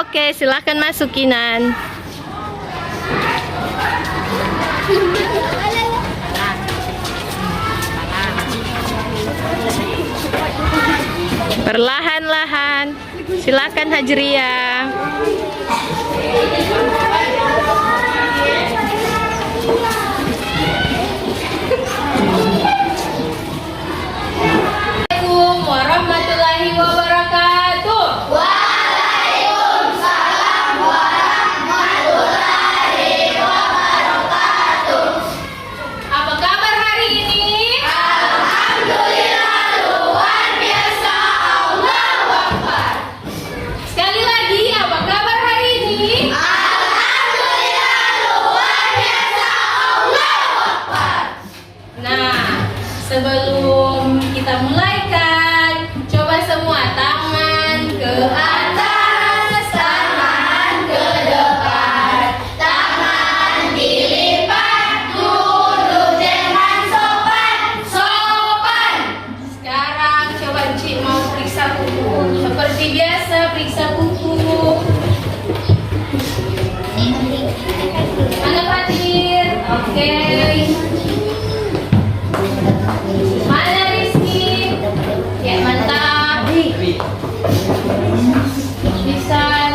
Oke, silahkan masuk Kinan. Perlahan-lahan. Silakan Hajria. Assalamualaikum warahmatullahi wabarakatuh. Waalaikumsalam warahmatullahi wabarakatuh. Apa kabar hari ini? Alhamdulillah luar biasa. Allahu Akbar. Sekali lagi, apa kabar hari ini? Alhamdulillah luar biasa. Allahu Akbar. Nah, sebelum kita mulaikan, coba semua tangan ke atas, Tangan ke depan, tangan dilipat, duduk dengan sopan. sopan. Sekarang coba Cik mau periksa kuku. Seperti biasa, periksa kuku. Mana Fatir? Oke. Mana Rizky? Ya, mantap. Bisan.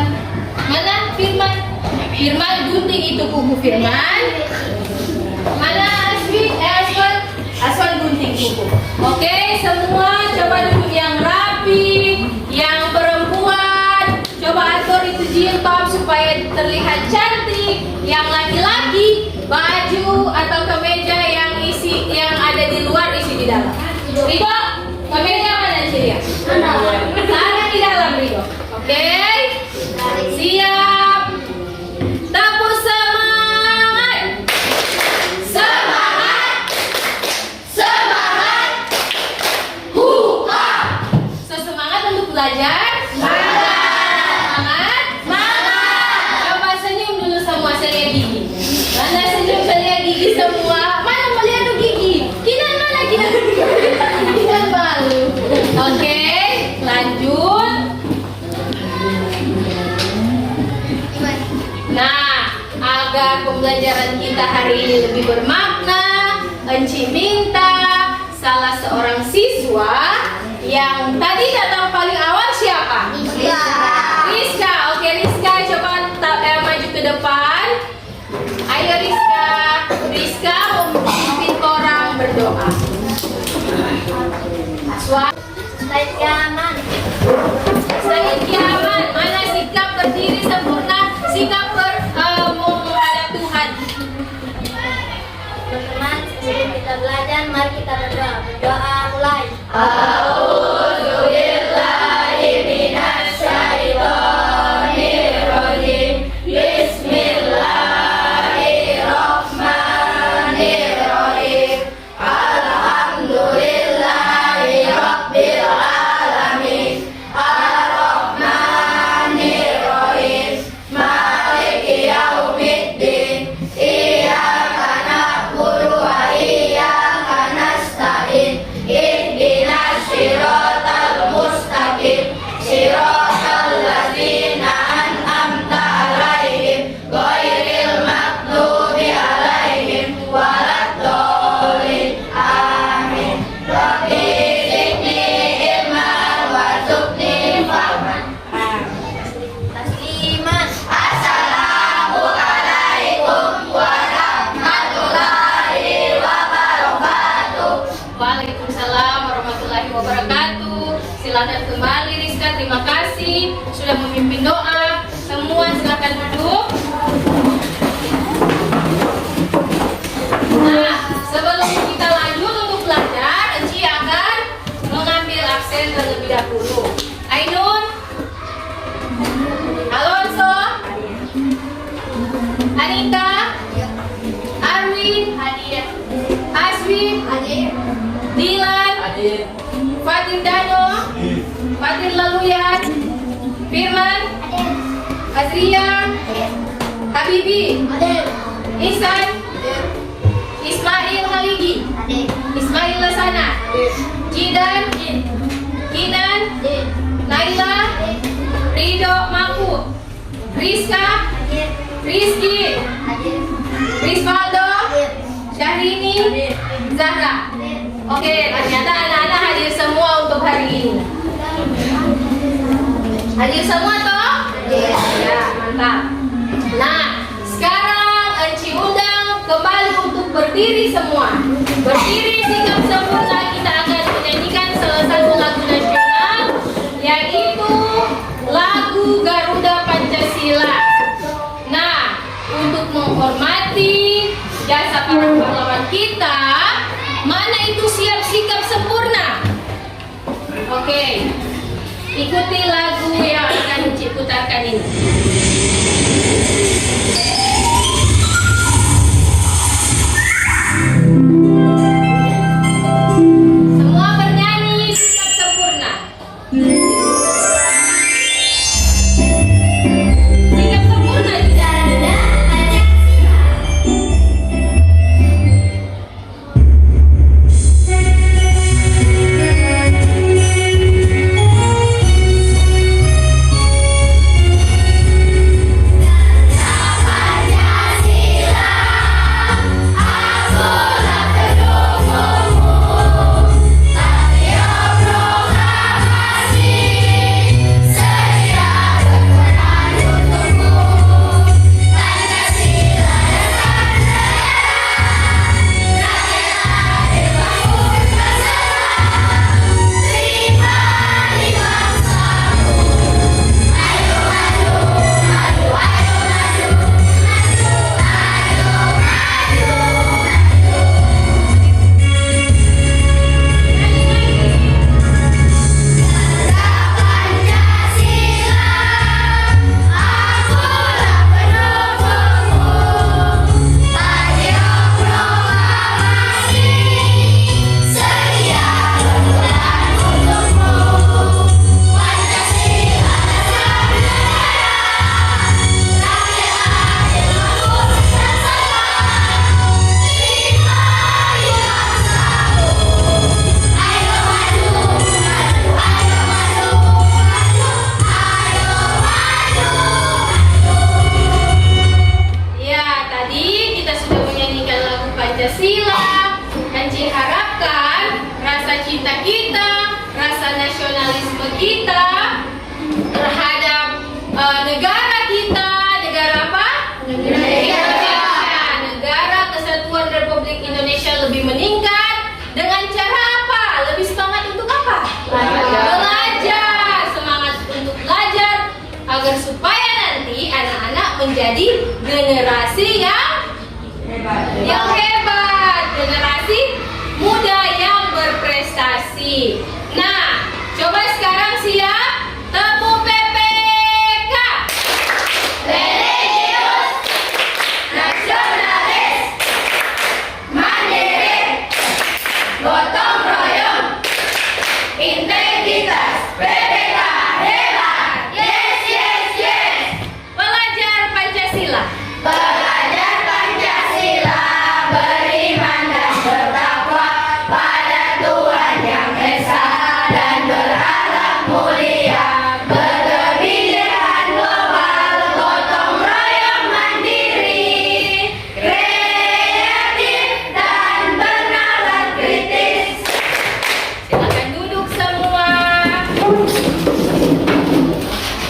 Mana Firman? Firman gunting itu kuku Firman. Mana Aswan? Aswan gunting kuku. Oke, semua coba duduk yang rapi. Yang perempuan coba atur itu jilbab supaya terlihat cantik. Yang laki-laki baju atau kemeja yang ada di luar isi di dalam. Rido, kemeja mana Cilia? Sana di dalam Rido. Oke, siap. Tepuk semangat. Semangat, semangat, huha, Semangat untuk belajar. semangat, Semangat. Coba senyum dulu semua, saya lihat gigi. Mana senyum, saya lihat gigi semua. Mana melihat tuh gigi? Kinan mana Kinan? Kinan malu. Oke, lanjut. Nah, agar pembelajaran kita hari ini lebih bermakna, Enci minta salah seorang siswa yang tadi datang paling awal siapa? Rizka. Oke, Rizka coba maju ke depan. Ayo Rizka. Rizka memimpin orang berdoa. Said Yaman, Said Kiaman, mana sikap berdiri sempurna, sikap menghadap Tuhan. teman-teman, sebelum kita belajar, mari kita berdoa. Berdoa mulai. Bismillahirrahmanirrahim. Alhamdulillahirabbil alamin. Arrahmanirrahim. Maliki yaumiddin. Iyyaka na'budu wa iyyaka nasta'in. Ihdinas siratal mustaqim. Siratal ladzina an'amta 'alaihim ghairil maghdubi 'alaihim waladdallin. Amin. Rabbi zidni ilman warzuqni fahman. Tasliman. Assalamualaikum warahmatullahi wabarakatuh. Waalaikumsalam warahmatullahi wabarakatuh. Silakan kembali Rizka, terima kasih sudah memimpin doa. Semua silakan duduk. Nah, sebelum kita lanjut untuk belajar, Enci akan mengambil absen terlebih dahulu. Ainun, Alonso, Anita, Arwin, Aswin, Dilan, Fatir Dano, Fatir Laluyan, Firman, Azria, Habibi, Ihsan, Ismail Haligi, Ismail Lasana, Jidan, Kinan, Naila, Ridho Mahfud, Rizka, Hadir. Rizky, Hadir. Rizvaldo, Hadir. Syahrini, Zahra. Oke, ternyata anak-anak hadir semua untuk hari ini. Hadir semua toh? Ya, mantap. Nah, sekarang Enci undang kembali untuk berdiri semua. Berdiri sikap sempurna, kita akan menyanyikan salah satu lagu nasional, yaitu lagu Garuda Pancasila. Nah, untuk menghormati jasa para pahlawan kita, mana itu siap sikap sempurna? Oke, ikuti lagu yang akan Enci putarkan ini. Semua bernyanyi sikap sempurna. Sikap sempurna juga. Pancasila, Enci harapkan rasa cinta kita, rasa nasionalisme kita terhadap negara kita, negara apa? Indonesia. Negara Kesatuan Republik Indonesia lebih meningkat dengan cara apa? Lebih semangat untuk apa? Belajar. Semangat untuk belajar agar supaya nanti anak-anak menjadi generasi yang hebat, generasi muda yang berprestasi. Nah, coba sekarang siap tepuk PPK. Religius, nasionalis, mandiri, gotong royong, integritas, PPK hebat. Yes, yes, yes. Pelajar Pancasila. Pelajar Pancasila beriman dan bertakwa pada Tuhan Yang Esa dan berakhlak mulia, berkebijakan global, gotong royong mandiri, kreatif dan bernalar kritis. Silakan duduk semua.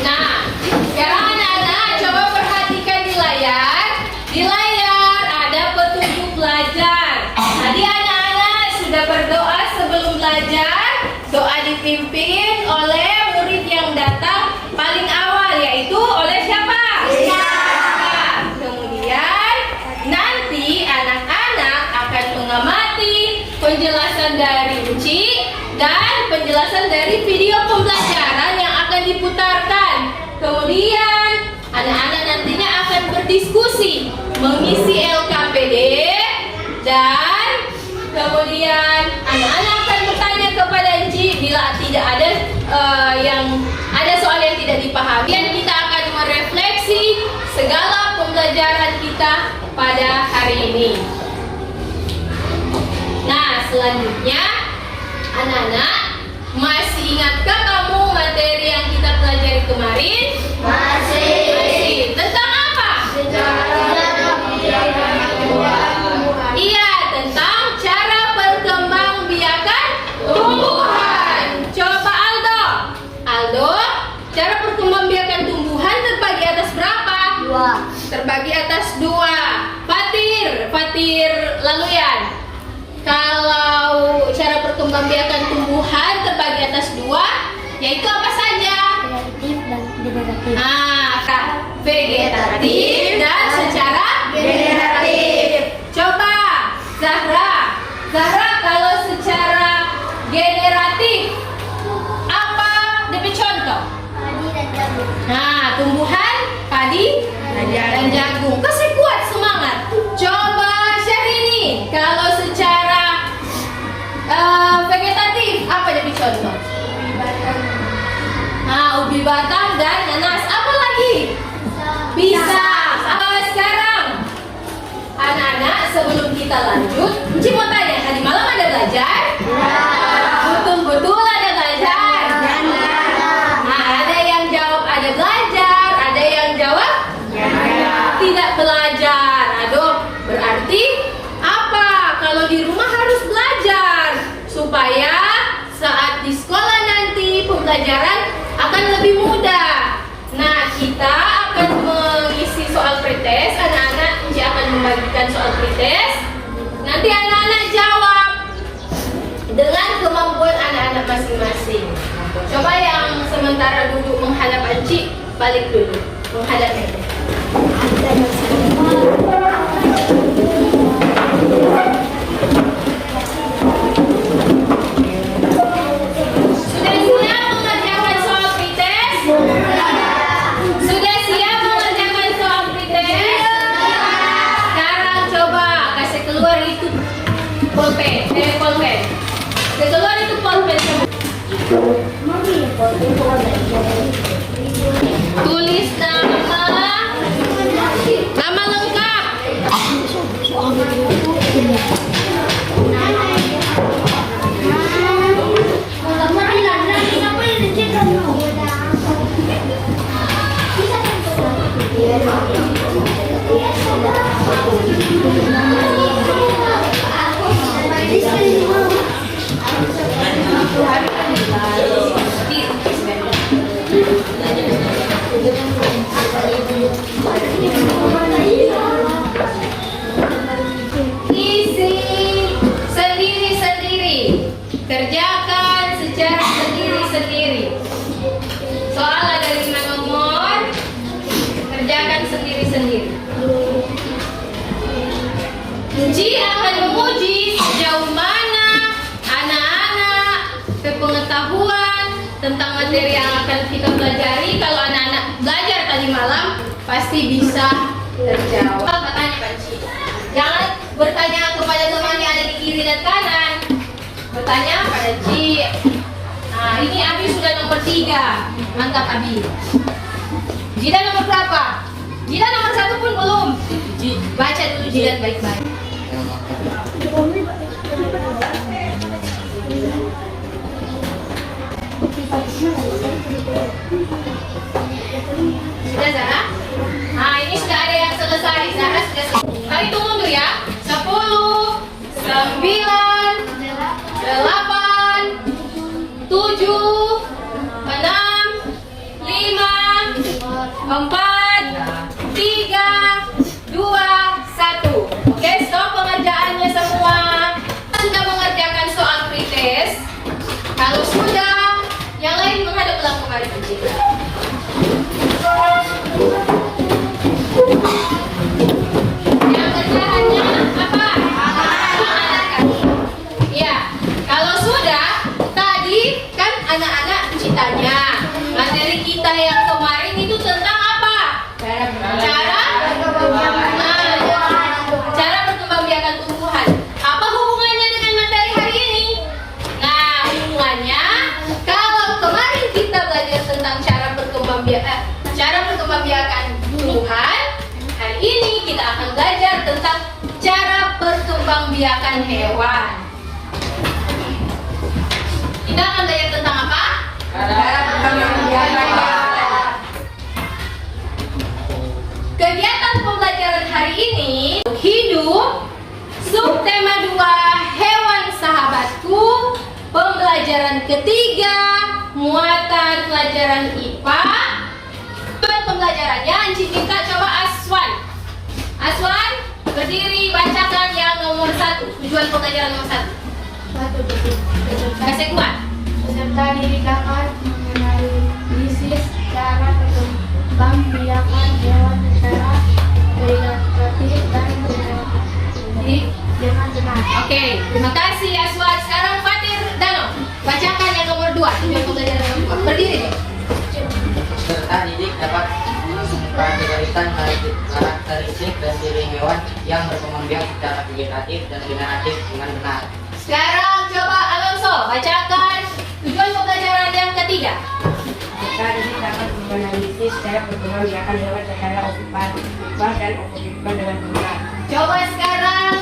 Nah, sekarang anak-anak coba perhatikan di layar. Di layar ada petunjuk belajar. Tadi anak-anak sudah berdoa sebelum belajar. Doa dipimpin oleh murid yang datang paling awal, yaitu oleh siapa? Kemudian nanti anak-anak akan mengamati penjelasan dari Enci dan penjelasan dari video pembelajaran yang akan diputarkan. Kemudian anak-anak nantinya akan berdiskusi, mengisi LKPD, dan kemudian anak-anak akan bertanya kepada Enci bila tidak ada soal yang tidak dipahami. Dan kita akan merefleksi segala pembelajaran kita pada hari ini. Nah, selanjutnya anak-anak, masih ingatkah kamu materi yang kita pelajari kemarin? Masih. yaitu apa saja? Vegetatif dan degeneratif. Vegetatif dan secara generatif. Coba Zahra kalau secara generatif apa DP contoh? Padi dan jagung. Tumbuhan padi dan jagung. Kasih kuat semangat. Coba Syahrini kalau secara vegetatif apa DP contoh? Ubi batang dan nanas. Apa lagi? Pisang. Sekarang anak-anak sebelum kita lanjut, Ci mau tanya, tadi malam ada belajar? Betul-betul ada belajar? Ada yang jawab ada belajar, ada yang jawab tidak belajar. Aduh, berarti apa? Kalau di rumah harus belajar supaya saat di sekolah nanti pembelajaran akan lebih mudah. Nah, kita akan mengisi soal pretest. Anak-anak Ci akan membagikan soal pretest. Nanti anak-anak jawab dengan kemampuan anak-anak masing-masing. Coba yang sementara duduk menghadap Ci, balik dulu menghadap Ente. Sudah siap mengerjakan soal pretest? Sudah siap mengerjakan soal pretest? Sekarang coba kasih keluar itu pulpen. Kasih keluar itu pulpen. Tulis nama lengkap. Isi sendiri-sendiri. Kerjakan secara sendiri-sendiri. Soal ada 5 nomor. Kerjakan sendiri-sendiri. Ci akan menguji sejauh mana anak-anak pengetahuan tentang materi yang akan kita pelajari. Kalau anak-anak belajar tadi malam pasti bisa terjawab. Katanya Pak Ci, jangan bertanya kepada teman yang ada di kiri dan kanan. Bertanya pada Ci. Nah, ini Abi sudah nomor 3. Mantap Abi. Jidan nomor berapa? Jidan nomor 1 pun belum. Baca dulu Jidan baik-baik. Sudah Zara? Nah, ini sudah ada yang selesai. Zara sudah selesai. Kali tunggu dulu ya. 10, 9, 8, 7, 6, 5, 4, 3, 2, 1. Oke, stop pengerjaannya semua. Sudah mengerjakan soal pretest. Kalau sudah, yang lain menghadap belakang kemari aja. Yang kerjaannya apa? Mengarahkan. Iya. Kalau sudah, tadi kan anak-anak citanya materi kita yang kemarin itu tentang apa? Cara perkembangbiakan tumbuhan. Apa hubungannya dengan materi hari ini? Nah, hubungannya kalau kemarin kita belajar tentang cara perkembangbiakan tumbuhan, hari ini kita akan belajar tentang cara perkembangbiakan hewan. Kita akan belajar tentang apa? Cara perkembangbiakan hewan. Kegiatan pembelajaran hari ini hidup, subtema 2 hewan sahabatku, pembelajaran ketiga, muatan pelajaran IPA. Pembelajarannya Encik minta coba Aswan berdiri bacakan yang nomor 1, tujuan pembelajaran nomor 1. Satu detik. Kasih kuat. Peserta didikahkan Terima kasih Aswad. Sekarang Fatir Dano, bacakan yang nomor 2. Tujuan pembelajaran yang nomor 2. Berdiri. Peserta didik dapat mempelajarikan karakteristik dan ciri hewan yang berkembang biak secara vegetatif dan generatif dengan benar. Sekarang coba Alonso, bacakan tujuan pembelajaran yang ketiga. Maka ini dapat menganalisis cara perkembangan biakan hewan secara okupan dan okupan dengan benar. Coba sekarang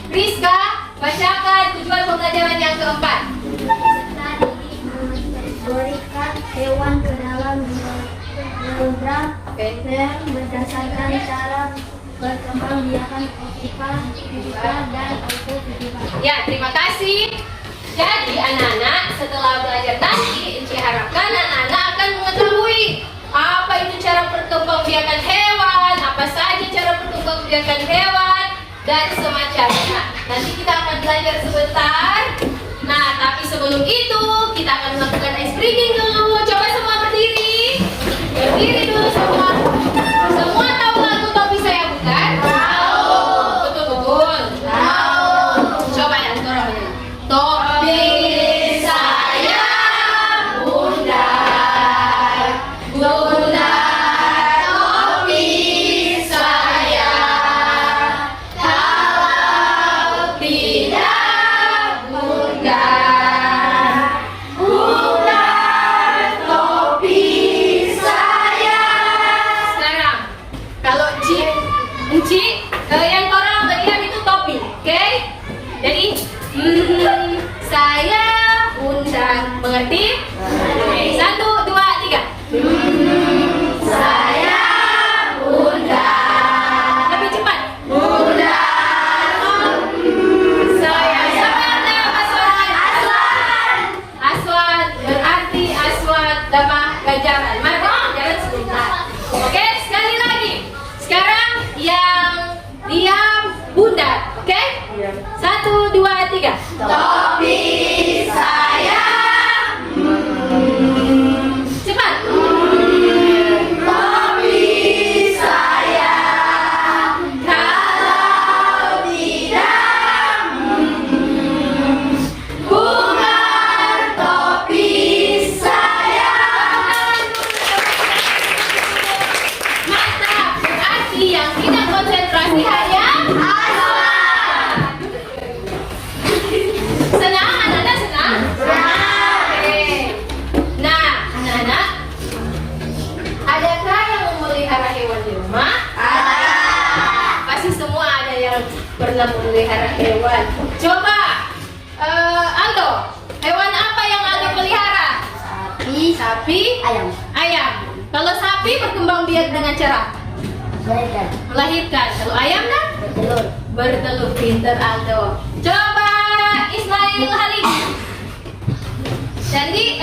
Rizka, bacakan tujuan pembelajaran yang keempat. Peserta didik memberikan hewan ke dalam program berdasarkan cara berkembang biakan okupan, dan okupan. Ya, terima kasih. Jadi anak-anak setelah belajar tadi, Enci harapkan anak-anak akan mengetahui apa itu cara perkembangbiakan hewan, apa saja cara perkembangbiakan hewan, dan semacamnya. Nanti kita akan belajar sebentar. Nah, tapi sebelum itu kita akan melakukan ice breaking dulu. Coba semua berdiri. Berdiri dulu semua. Semua tahu lagu Topi Saya bukan? Tahu. Betul-betul. Tahu. Coba ya, dorong aja. Topi saya bundar, bundar topi saya. Kalau tidak bundar, bundar topi saya. Sekarang, kalau Enci, yang orang diam itu topi, oke? Jadi, saya undang, mengerti? Oke, 1, 2, 3. Saya undang. Lebih cepat. Undang. Saya siapa Aswan? Aswan berarti Aswan nama ganjaran. Mari ganjaran sebentar. Oke, sekali lagi. Sekarang yang diam bundar, oke? 1, 2, 3. Topi saya. Cepat. Topi saya. Kalau tidak bukan topi saya. Mantap. Berarti yang tidak konsentrasi hanya Aswan. Senang, anak-anak senang? Oke. Nah, anak-anak, adakah yang memelihara hewan di rumah? Ada. Pasti semua ada yang pernah memelihara hewan. Coba, Aldo, hewan apa yang Aldo pelihara? Sapi. Ayam. Ayam. Kalau sapi berkembang biak dengan cara Melahirkan. melahirkan. Kalau ayam dah? Bertelur. Bertelur. Pinter Aldo. Coba Ismail Halim. Jadi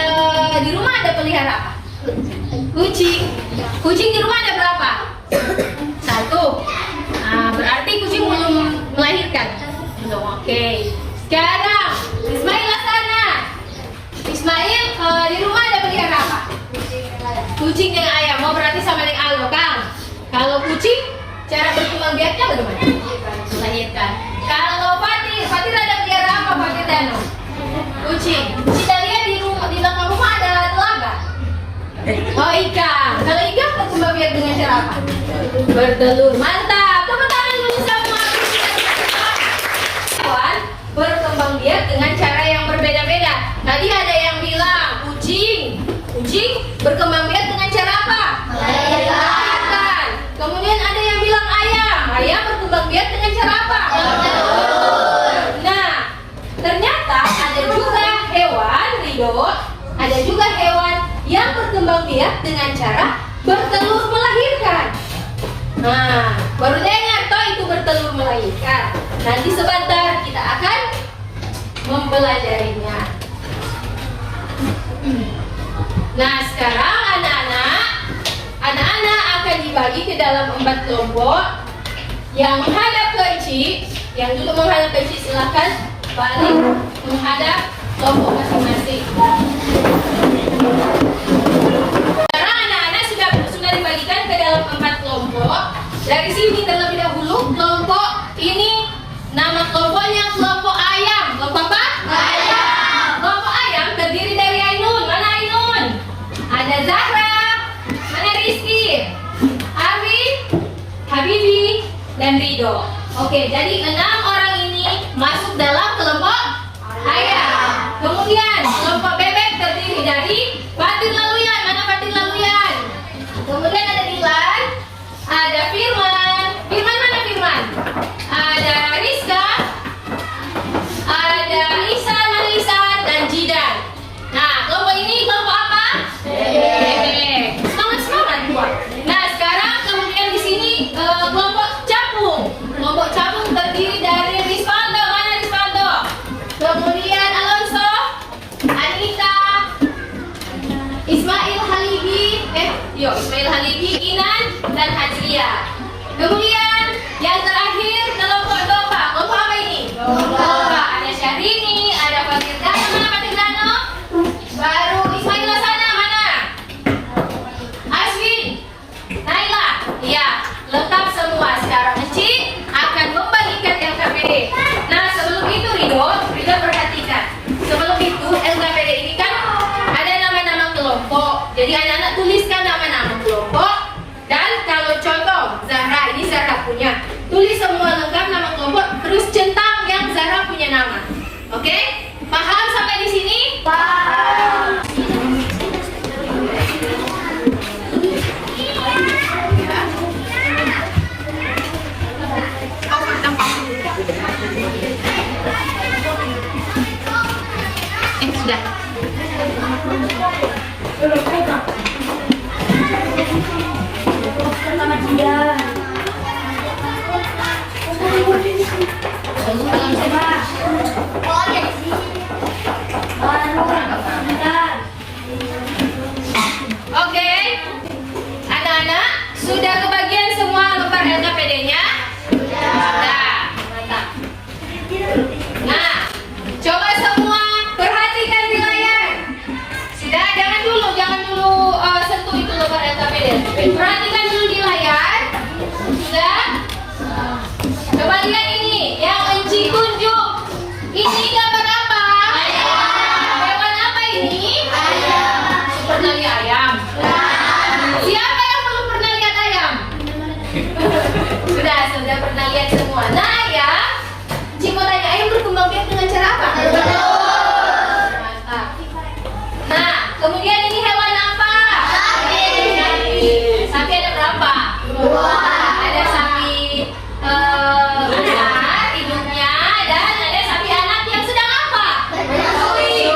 di rumah ada pelihara apa? Kucing. Kucing di rumah ada berapa? 1. Nah, berarti kucing belum melahirkan. Belum. Oke. Sekarang Ismail Lasana. Ismail di rumah ada pelihara apa? Kucing dengan ayam. Mau berarti sama dengan Aldo, Kang. Kalau kucing, cara berkembang biaknya bagaimana? Melahirkan. Kalau Fatir ada pelihara apa Fatir Dano? Kucing. Kita lihat di rumah, di belakang rumah ada telaga. Oh, ikan. Kalau ikan berkembang biak dengan cara apa? Bertelur. Mantap. Tepuk tangan dulu semua. Hewan berkembang biak dengan cara yang berbeda-beda. Tadi ada yang bilang kucing. Kucing berkembang biak dengan cara apa? Melahirkan. Kemudian ada yang bilang ayam. Ayam berkembang biak dengan cara apa? Bertelur. Nah, ternyata ada juga hewan, Rido, ada juga hewan yang berkembang biak dengan cara bertelur melahirkan. Nah, baru dengar toh itu bertelur melahirkan. Nanti sebentar kita akan mempelajarinya. Nah, sekarang anak-anak akan dibagi ke dalam 4 kelompok. Yang menghadap ke Enci, yang dulu menghadap ke Enci silakan balik menghadap kelompok masing-masing. Sekarang anak-anak sudah dibagikan ke dalam 4 kelompok. Dari sini terlebih dahulu kelompok ini nama kelompoknya kelompok ayam. Ridho. Oke, jadi 6 orang ini masuk dalam kelompok ayam. Kemudian kelompok bebek terdiri dari Fatin Laluyan. Mana Fatin Laluyan? Kemudian ada Dilan, ada Firman. Firman mana Firman? Ada Rizka, ada Lisan, mana Lisan, dan Jidan. Nah, kelompok ini kelompok apa? Bebek. Semangat buat. Nah, sekarang kemudian di sini kelompok capung. Kelompok capung terdiri dari Risvaldo. Mana Risvaldo? Kemudian Alonso, Anita, Ismail Halibi, Ismail Halibi, Inan, dan Hajriah. Kemudian yang terakhir kelompok domba. Kelompok apa ini? Domba. Ada Syahrini, ada Fatir Dano. Mana Fatir Dano? Baru Ismail sana mana? Aswin, Naila. Iya, lengkap semua. Sekarang Encik akan membagikan LKPD. Nah, sebelum itu Ridho perhatikan. Sebelum itu LKPD ini kan ada nama-nama kelompok. Jadi anak-anak tuliskan nama-nama kelompok. Dan kalau contoh Zahra, ini Zahra punya. Tulis semua lengkap nama kelompok, terus centang yang Zahra punya nama. Oke? Paham sampai di sini? Paham. Sudah. Sama dia. Oke. Anak-anak, sudah kebagian semua lembar LKPD-nya? Sudah. Mantap. Nah, coba semua perhatikan di layar. Sudah, jangan dulu sentuh itu lembar LKPD. Perhatikan dulu di layar. Sudah. Coba lihat ini, yang Enci tunjuk. Ini gambar apa? Hewan apa ini? Pernah lihat ayam? Siapa yang belum pernah lihat ayam? Sudah pernah lihat semua. Nah, ayam, Cik mau tanya, ayam berkembang biak dengan cara apa? Mantap. Nah, kemudian ini hewan apa? Sapi. Sapi ada berapa? 2. Ada sapi besar hidungnya, dan ada sapi anak yang sedang apa? Menyusui.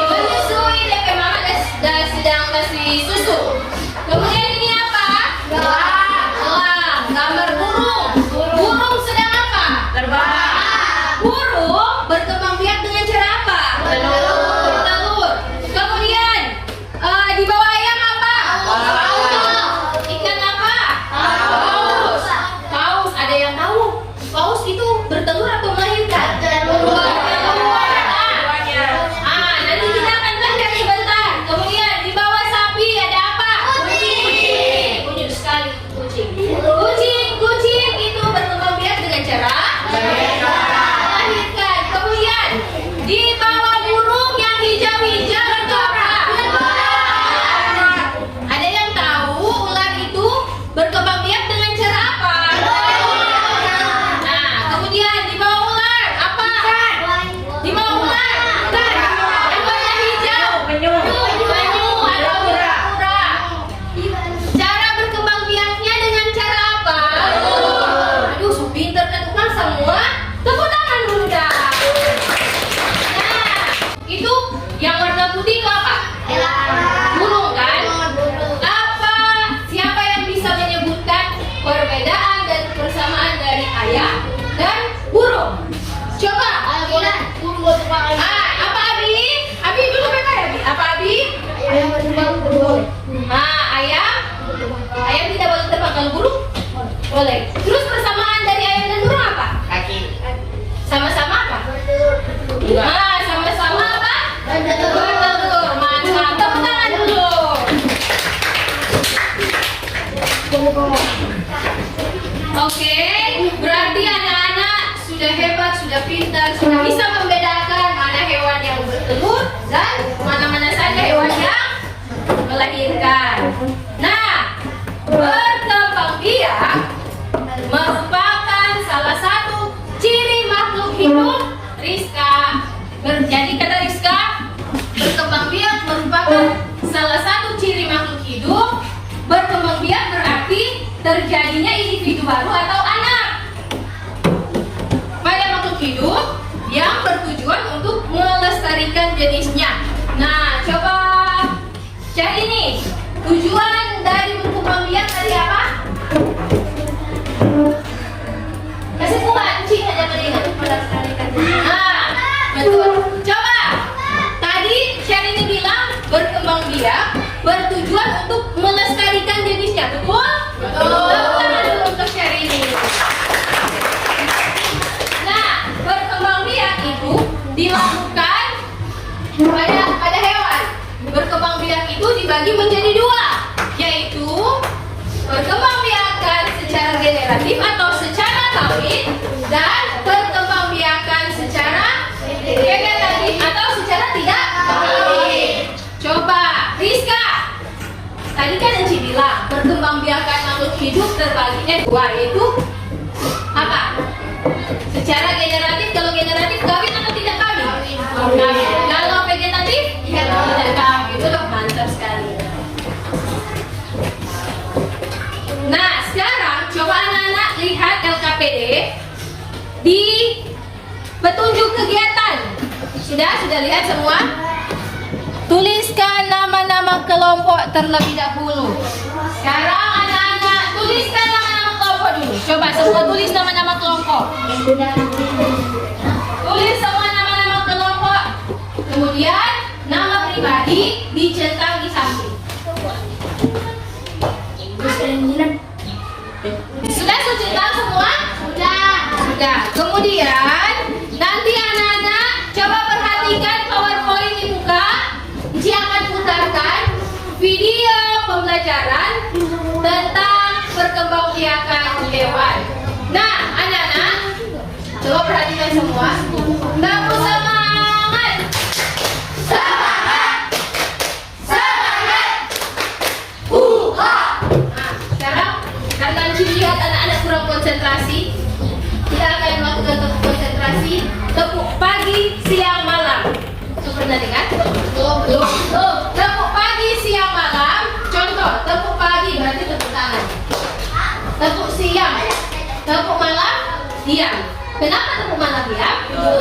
DP mama dan sedang kasih susu. Kemudian ini apa? Elang. Gambar burung. Burung sedang apa? Terbang. Burung berkembang biak dengan cara apa? Bertelur. Kemudian di bawah ayam apa? Ikan apa? Paus. Paus. Ada yang tahu? Paus itu bertelur atau melahirkan? Bertelur. Nanti kita akan belajar sebentar. Kemudian di bawah sapi ada apa? Kucing. Unik sekali kucing. Kucing itu berkembang biak dengan cara melahirkan. Kemudian di bawah burung yang hijau-hijau itu apa? Ada yang tahu ular itu berkembang biak dengan cara apa? Nah, kemudian di bawah ular apa? Di bawah ular yang warna hijau. Penyu atau kura-kura. Cara berkembang biaknya dengan cara apa? Aduh, so pinter kan ulang semua. Tepuk tangan dulu dah. Nah, itu yang warna putih itu apa? Burung kan? Apa? Siapa yang bisa menyebutkan perbedaan dan persamaan dari ayam dan burung? Coba. Apa Abi? Abi dulu bebek ya, Abi? Apa Abi? Ayam tidak boleh terbang. Kalau burung boleh. Terus persamaan dari ayam dan burung apa? Kaki. Sama-sama apa? Sama-sama apa? Bertelur. Mantap. Tepuk tangan dulu. Oke, berarti anak-anak sudah hebat, sudah pintar, sudah bisa membedakan mana hewan yang bertelur dan mana-mana saja hewan yang melahirkan. Nah, berkembang biak merupakan salah satu salah satu ciri makhluk hidup berkembang biak berarti terjadinya individu baru atau anak pada makhluk hidup yang bertujuan untuk melestarikan jenisnya. Nah, coba cari nih tujuan dari berkembang biak tadi apa? Kasih kuat, cik aja mendingan melestarikan jenisnya. Nah, betul. Coba tadi Syahrini bilang berkembang biak bertujuan untuk melestarikan jenisnya, betul? Betul. Untuk Syahrini. Nah, berkembang biak itu dilakukan pada hewan. Berkembang biak itu dibagi menjadi dua, yaitu berkembang biakan secara generatif atau secara kawin dan berkembang biakan secara vegetatif atau secara tidak kawin. Coba Rizka, tadi kan Enci bilang berkembang biakan makhluk hidup terbagi dua, yaitu apa? Secara generatif. Kalau generatif kawin atau tidak kawin? Kawin. Kalau vegetatif? Tidak kawin. Itu mantap sekali. Nah, sekarang coba anak-anak lihat LKPD di petunjuk kegiatan. Sudah lihat semua? Tuliskan nama-nama kelompok terlebih dahulu. Sekarang anak-anak tuliskan nama-nama kelompok dulu. Coba semua tulis nama-nama kelompok. Tulis semua nama-nama kelompok. Kemudian nama pribadi dicentang di samping. Sudah centang semua? Sudah. Kemudian nanti anak-anak coba perhatikan PowerPoint dibuka. Ci akan putarkan video pembelajaran tentang perkembangbiakan hewan. Nah, anak-anak coba perhatikan semua. Tepuk semangat. Semangat. Semangat. Nah, sekarang karena Ci lihat anak-anak kurang konsentrasi, kita akan melakukan tepuk konsentrasi, tepuk pagi, siang, malam. Pernah dengar? Belum. Tepuk pagi, siang, malam. Contoh, tepuk pagi berarti tepuk tangan. Tepuk siang, tepuk malam, diam. Kenapa tepuk malam diam?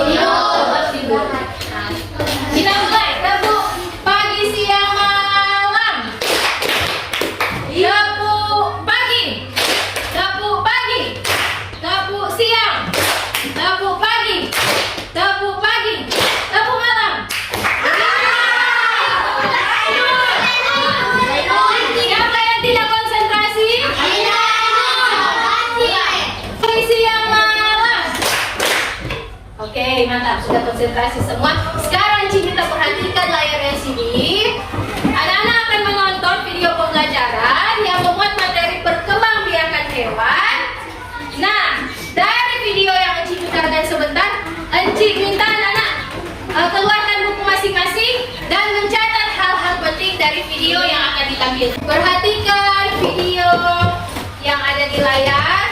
Tidur. Nah, kita mulai. Tepuk pagi, siang, malam. Tepuk pagi. Tepuk pagi. Tepuk siang. Tepuk pagi. Tepuk pagi. Tepuk malam. Siapa yang tidak konsentrasi? Siang malam. Oke, mantap. Sudah konsentrasi semua. Sekarang kita perhatikan layar LCD. Anak-anak akan menonton video pembelajaran yang memuat materi perkembangbiakan hewan. Nah, dari video yang Enci putarkan sebentar, Enci minta anak-anak keluarkan buku masing-masing dan mencatat hal-hal penting dari video yang akan ditampilkan. Perhatikan video yang ada di layar.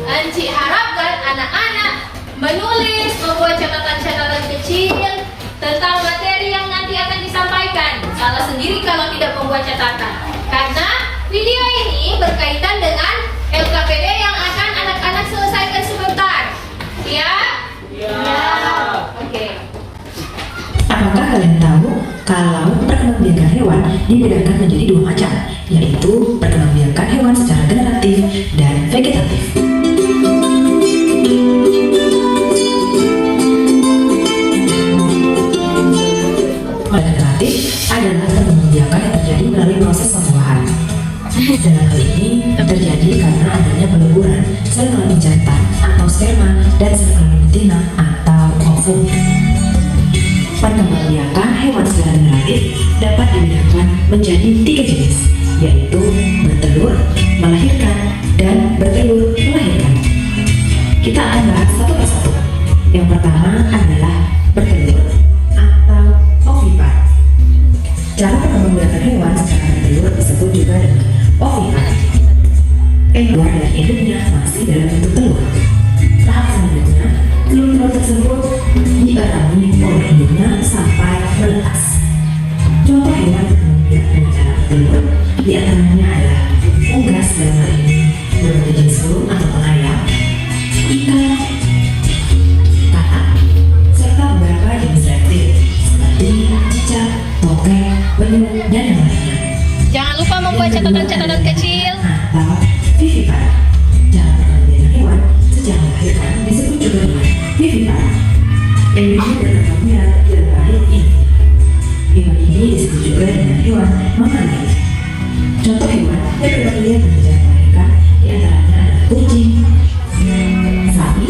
Enci harapkan anak-anak menulis, membuat catatan-catatan kecil tentang materi yang nanti akan disampaikan. Salah sendiri kalau tidak membuat catatan, karena video ini berkaitan dengan LKPD yang akan anak-anak selesaikan sebentar. Siap? Oke. Apakah kalian tahu kalau perkembangbiakan hewan dibedakan menjadi dua macam, yaitu perkembangbiakan hewan secara generatif dan vegetatif? Generatif adalah perkembangbiakan yang terjadi melalui proses pembuahan. Dalam hal ini terjadi karena adanya peleburan sel kelamin jantan atau sperma dan sel kelamin betina atau ovum. Perkembangbiakan hewan secara generatif dapat dibedakan menjadi 3 jenis, yaitu bertelur, melahirkan, dan bertelur melahirkan. Kita akan bahas satu persatu. Yang pertama adalah bertelur atau ovipar. Cara perkembangbiakan hewan secara bertelur disebut juga dengan ovipar. Keluar dari induknya masih dalam bentuk telur. Tahap selanjutnya, telur-telur tersebut dierangi oleh induknya sampai menetas. Contoh hewan berkembangbiakan bertelur di antaranya adalah unggas dalam hal ini berbagai jenis burung atau penayang, ikan, katak, serta beberapa jenis reptil seperti cicak, tokek, penyu, dan yang lainnya. Jangan lupa membuat catatan-catatan kecil. Atau vivipar. Cara pengambilan hewan sejak melahirkan disebut juga dengan vivipar. Embryo berkembang biak dan lahir ini. Hewan ini disebut juga dengan hewan mamalia. Contoh hewan yang berkembang biak dan sejak melahirkan di antaranya adalah kucing, sapi,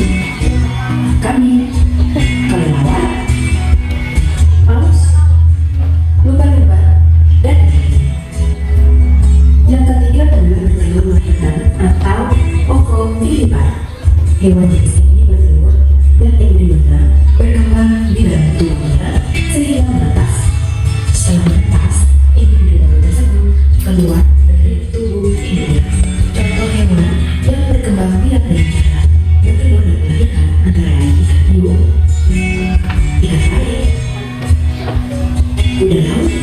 kambing, kelelawar, paus, lumba-lumba, dan lain-lain. Yang ketiga adalah bertelur melahirkan atau ovovivipar. Hewan jenis ini bertelur dan embrionya berkembang di dalam tubuhnya sehingga menetas. Setelah menetas, embrio baru tersebut keluar dari tubuh induknya. Contoh hewan yang berkembang biak dengan cara bertelur dan melahirkan antara lain ikan hiu, ikan air, kuda laut,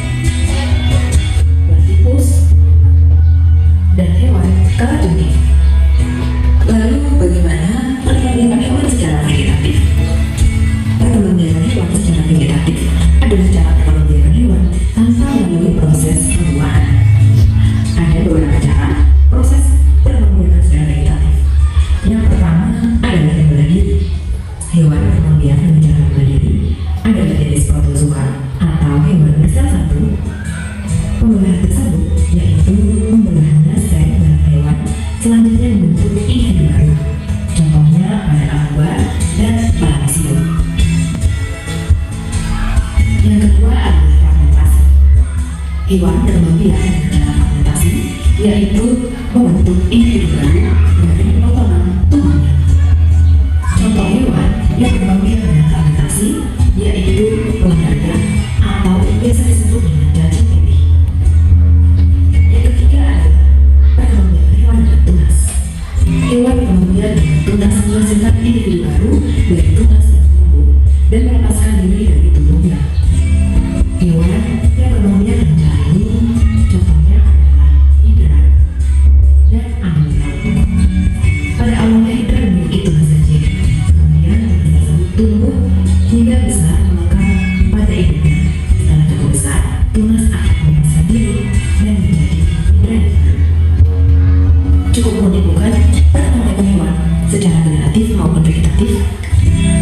platypus, dan hewan kalajengking. Lalu bagaimana perkembangan hewan secara vegetatif? Perkembangan hewan secara vegetatif adalah cara perkembangan hewan tanpa melalui proses pembuahan. Ada beberapa cara proses perkembangan secara vegetatif. Yang pertama adalah yang bela diri. Hewan berkembang biak dengan cara bela diri adalah jenis protozoa atau hewan bersel satu. Pembelahan tersebut yaitu pembelahannya sel dalam hewan selanjutnya membentuk individu baru. Contohnya pada amoeba dan paramecium. Yang kedua adalah fragmentasi. Hewan berkembang biak dengan cara fragmentasi yaitu membentuk individu baru dari potongan tubuhnya. Contoh hewan yang berkembang biak dengan fragmentasi yaitu pelanggaran atau biasa disebut dengan cacing pipih. Yang ketiga adalah perkembangan hewan dengan tunas. Hewan berkembang biak dengan tunas menghasilkan individu baru dari tunas yang tumbuh dan melepaskan diri dari tubuhnya. Hewan yang berkembang biak dengan cara ini contohnya adalah hidra dan angler. Pada awalnya hidra memiliki tunas saja, kemudian tunas tersebut tumbuh hingga besar melekat pada induknya. Setelah cukup besar, tunas akan melepaskan diri dan menjadi hidra yang baru. Cukup unik bukan perkembangan hewan secara generatif maupun vegetatif?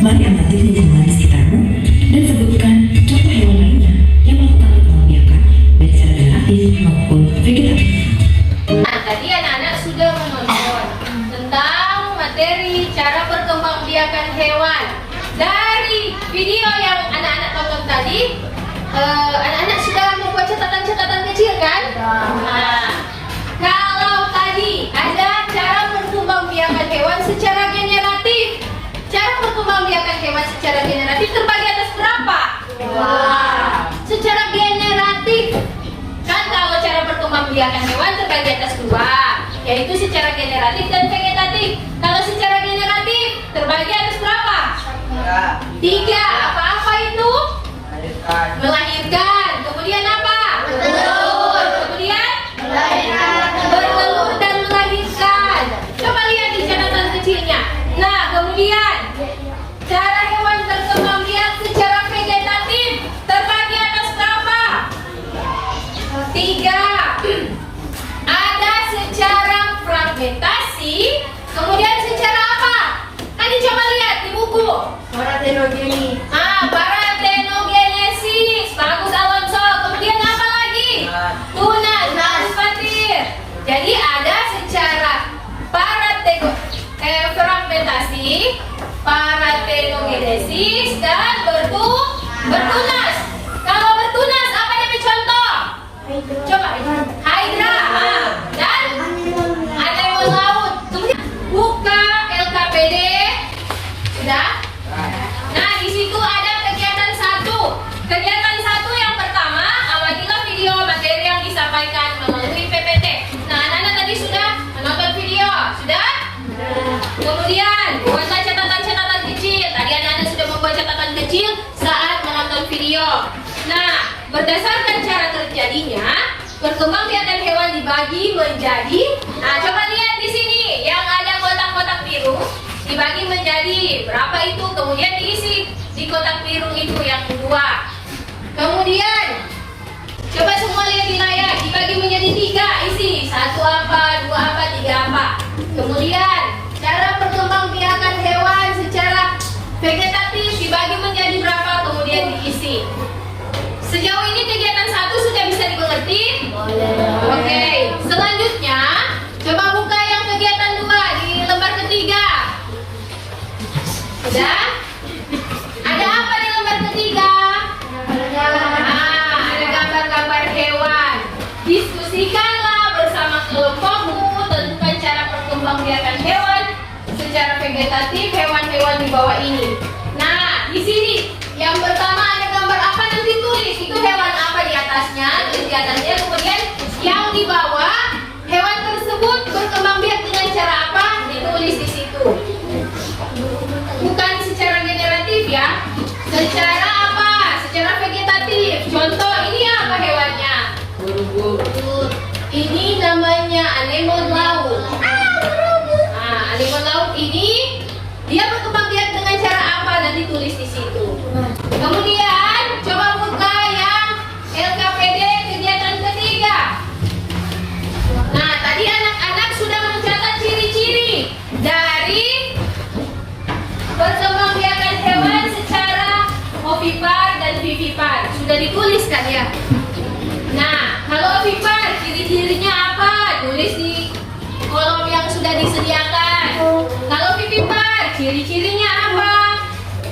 Mari amati lingkungan di sekitarmu dan sebutkan contoh hewan lainnya yang melakukan perkembangbiakan baik secara generatif maupun vegetatif. Nah, tadi anak-anak sudah menonton tentang materi cara perkembangbiakan hewan. Dari video yang anak-anak tonton tadi, anak-anak sudah membuat catatan-catatan kecil kan? Nah, kalau tadi ada cara perkembangbiakan hewan secara generatif, cara perkembangbiakan hewan secara generatif terbagi atas berapa? Secara generatif, kan kalau cara perkembangbiakan hewan terbagi atas dua, yaitu secara generatif dan vegetatif. Kalau secara generatif terbagi atas berapa? Tiga. Apa-apa itu? Melahirkan. Kemudian apa? Bertelur. Kemudian? Bertelur dan melahirkan. Coba lihat di catatan kecilnya. Nah, kemudian cara hewan berkembang biak secara vegetatif terbagi atas berapa? Tiga. Ada secara fragmentasi, kemudian secara apa? Kan dicoba lihat di buku. Parthenogenesis. Parthenogenesis. Bagus Alonso. Kemudian apa lagi? Tunas. Bagus Fatir. Jadi ada secara fragmentasi, parthenogenesis, dan bertunas. Kalau bertunas apa yang contoh? Coba. Hydra. Dan anemon laut. Kemudian buka LKPD. Sudah? Nah, di situ ada kegiatan satu. Kegiatan satu yang pertama, amatilah video materi yang disampaikan melalui PPT. Nah, anak-anak tadi sudah menonton video, sudah? Kemudian buatlah catatan-catatan kecil. Tadi anak-anak sudah membuat catatan kecil saat menonton video. Nah, berdasarkan cara terjadinya perkembangan dibagi menjadi, nah coba lihat di sini yang ada kotak-kotak biru dibagi menjadi berapa itu, kemudian diisi di kotak biru itu yang kedua. Kemudian coba semua lihat di layar, dibagi menjadi 3, isi 1 apa, 2 apa, 3 apa. Kemudian cara perkembangbiakan hewan secara vegetatif dibagi menjadi berapa, kemudian diisi. Sejauh ini kegiatan 1 sudah bisa dimengerti? Oke, selanjutnya coba buka yang kegiatan 2 di lembar ketiga. Sudah? Ada apa di lembar ketiga? Ada gambar-gambar hewan. Diskusikanlah bersama kelompokmu, tentukan cara perkembangbiakan hewan secara vegetatif hewan-hewan di bawah ini. Nah, di sini yang pertama ada gambar apa, nanti tulis itu hewan apa di atasnya, tulis di atasnya. Kemudian yang di bawah hewan tersebut berkembang biak dengan cara apa, ditulis di situ. Bukan secara generatif ya, secara apa? Secara vegetatif. Contoh ini apa hewannya? Ini namanya anemon laut. Nah, anemon laut ini dia berkembang biak dengan cara apa? Nanti tulis di situ. Kemudian coba buka yang LKPD kegiatan ketiga. Nah, tadi anak-anak sudah mencatat ciri-ciri dari perkembangbiakan hewan secara ovipar dan vivipar. Sudah ditulis kan ya? Nah, kalau ovipar ciri-cirinya apa? Tulis di kolom yang sudah disediakan. Kalau vivipar ciri-cirinya apa?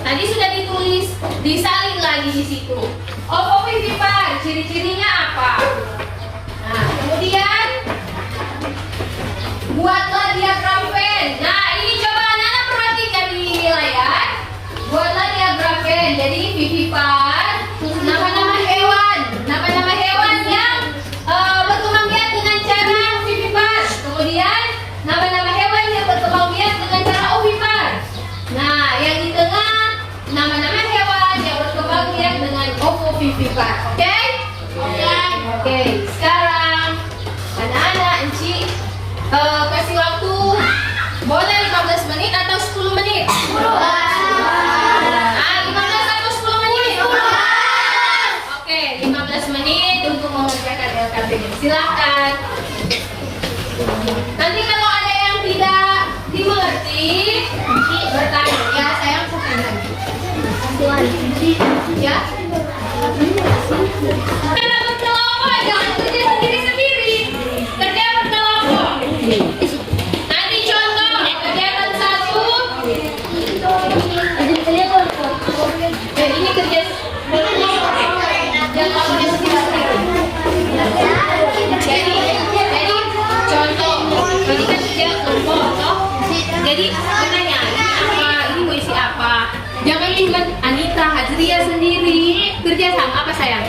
Tadi sudah ditulis, disalin lagi di situ. Ovovivipar ciri-cirinya apa? Nah, kemudian buatlah diagram Venn. Nah, ini coba anak-anak perhatikan di layar. Buatlah diagram Venn. Jadi vivipar, nama-nama hewan, nama-nama hewan yang berkembang biak dengan cara vivipar. Kemudian nama-nama hewan yang berkembang biak dengan cara ovipar. Nah, yang di tengah nama-nama hewan yang berkembang biak dengan ovovivipar. Oke? Oke. Sekarang anak-anak Enci kasih waktu boleh 15 menit atau 10 menit? 15 atau 10 menit? Oke, 15 menit untuk mengerjakan LKPD. Silahkan. Nanti kalau ada yang tidak dimengerti, bertanya. Ya, sayang bertanya. Ya. Karena berkelompok, jangan kerja sendiri-sendiri. Kerja berkelompok. Nanti contoh kegiatan 1. Ini kerja berkelompok. Jangan kerja sendiri-sendiri. Jadi contoh, ini kan kerja kelompok, toh. Jadi bertanya, ini apa? Ini mau isi apa? Jangan lihat Anita, Hajria sendiri. Kerja sama apa sayang?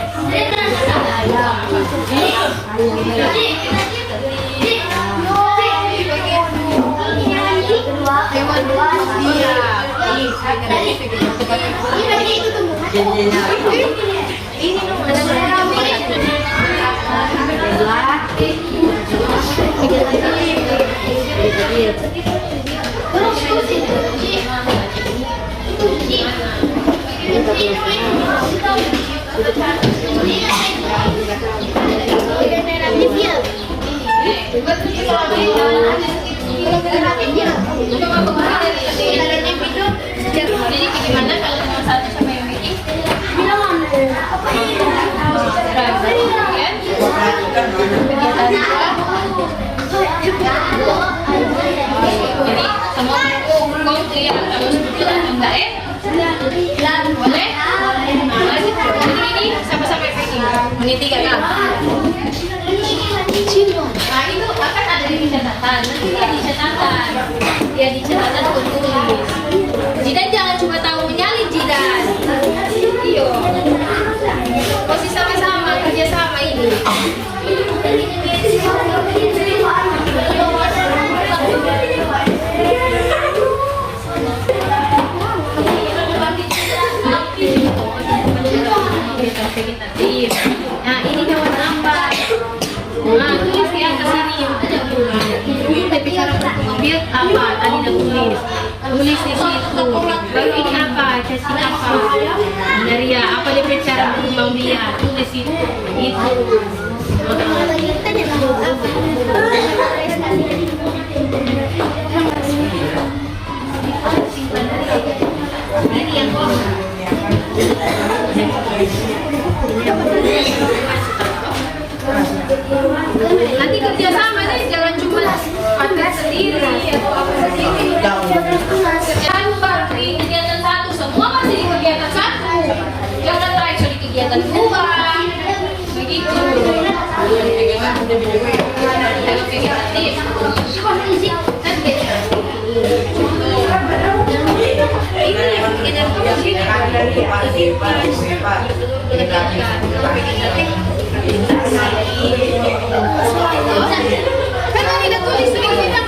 Jadi bagaimana kalau nomor 1 sama yang ini? Jadi semua buku clear kalau sudah enggak ya? Boleh? Lanjut. Jadi ini sama-sama packing. Menit 3 kan? Nah itu akan ada di catatan. Nanti dia di catatan. Dia di catatan tertulis. Jidan jangan cuma tahu menyalin Jidan. Iyo. Posisi sama-sama kerja sama ini. Vegetatif. Nah ini hewan apa? Naria, apa dia cara berkembang biak? Tulis itu. Itu. Ini yang nanti kerjasama nih, jangan cuma pakai sendiri atau apa sendiri. Kerjaan di kegiatan satu, semua masih di kegiatan satu. Jangan try di kegiatan dua. Begitu. Kan tidak tulis kita.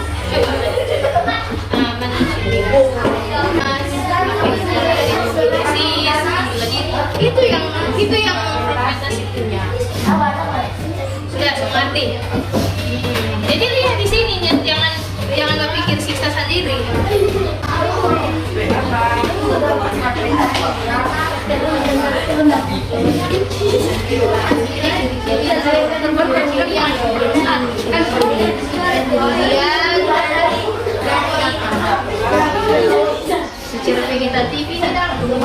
Itu yang representasinya. Sudah mengerti. Jadi lihat di sini, jangan berpikir siksa sendiri. Secara vegetatif ini dalam ini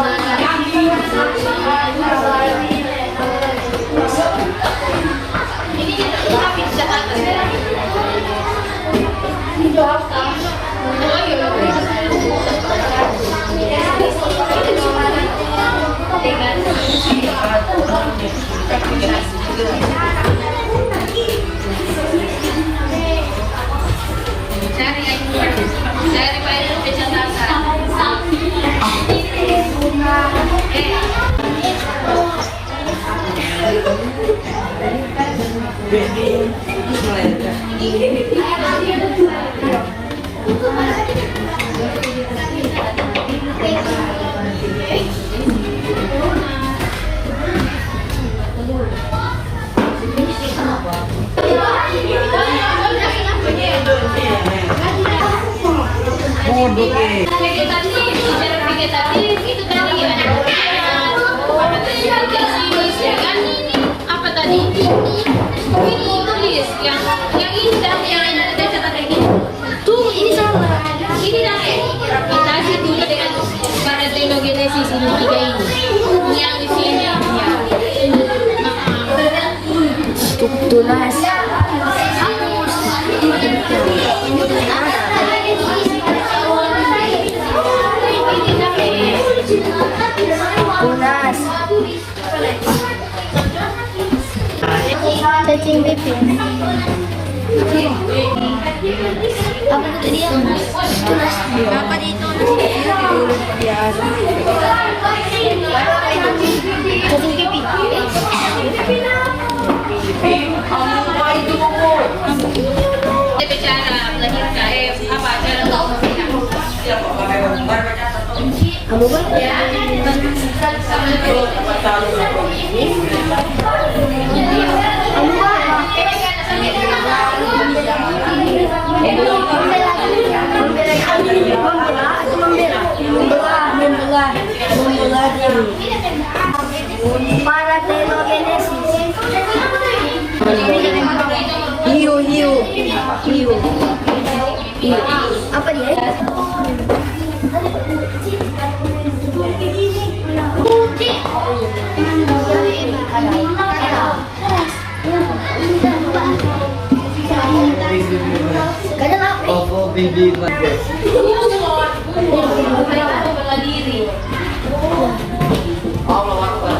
tapi dari bayar pencatatan. Vegetatif, bicara vegetatif itu tadi ya. Apa tadi? Ini tulis yang indah yang ada catatan ini. Tuh ini sama. Ini dah rapitasi dulu dengan parthenogenesis ini tiga ini. Yang di sini ya. Strukturas. Tunas. Cacing pipi. Apa itu dia? Tunas. Apa itu? Cacing pipi. Dia bicara melahirkan apa cara Kamu kan ya? Membelah diri. Parthenogenesis. Hiu. Apa dia? Kadang apa? Oh, bibi bagus. bela diri. Allah Akbar.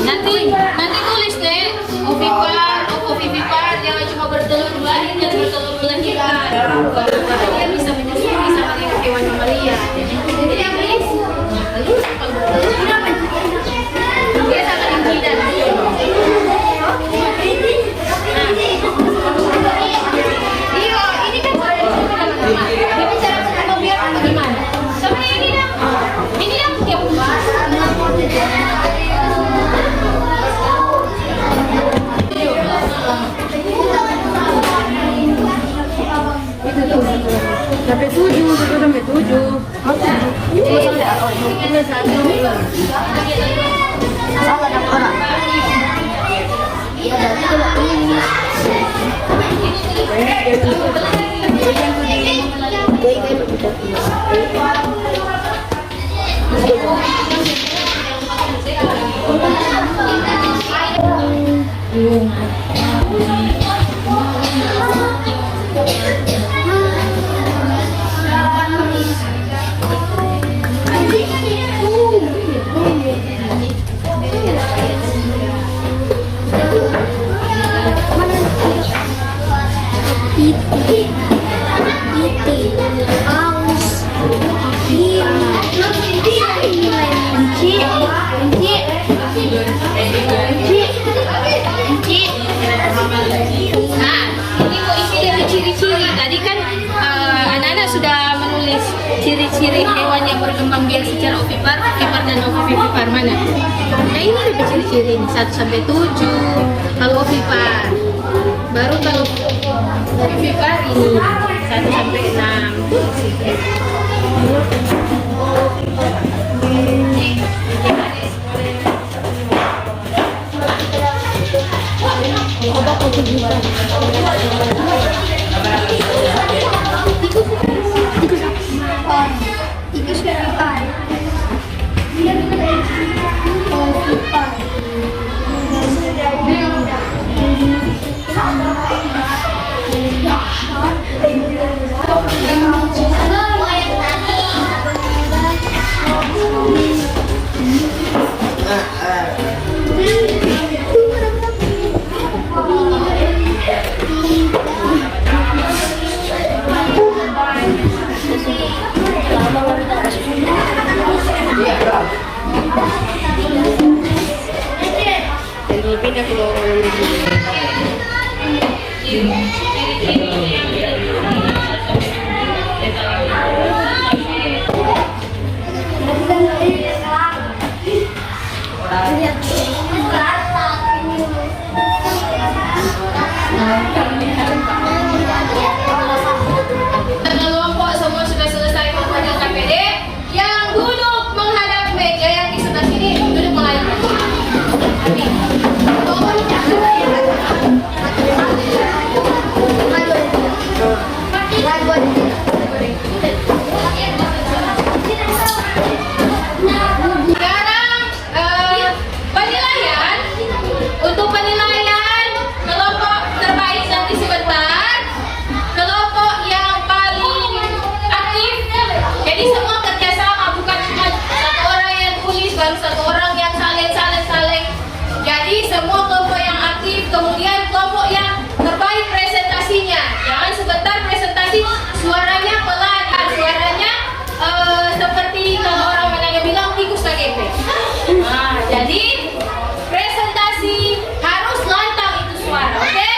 Nanti tulis deh ovipar jangan cuma bertelur lahir dan bertelur melahirkan. Dia bisa menyusui sama dengan hewan mamalia. Jadi yang tulis dia sama dengan jidat. Iya, ini kan dia bicara tentang biar bagaimana? Sama yang ini dah. Ini dah dia Nah, ini mau isi dari ciri-ciri. Tadi kan anak-anak sudah menulis ciri-ciri hewan yang berkembang biak secara ovipar, ovipar dan ovivipar mana? Nah ini ada ciri-ciri 1 sampai 7 kalau ovipar. Baru kalau ovivipar ini 1 sampai 6. Kelompok semua sudah selesai membuat KPD. Yang duduk menghadap meja yang di sebelah sini, duduk menghadap meja. Sekarang penilaian. Untuk penilaian kelompok terbaik nanti sebentar. Kelompok yang paling aktif. Jadi semua kerjasama, bukan cuma satu orang yang tulis baru satu orang yang saling. Jadi semua kelompok yang aktif, kemudian kelompok yang terbaik presentasinya. Jangan sebentar presentasi suaranya pelan, suaranya seperti kalau orang Manado bilang tikus KGP. Nah, jadi presentasi harus lantang itu suara, oke?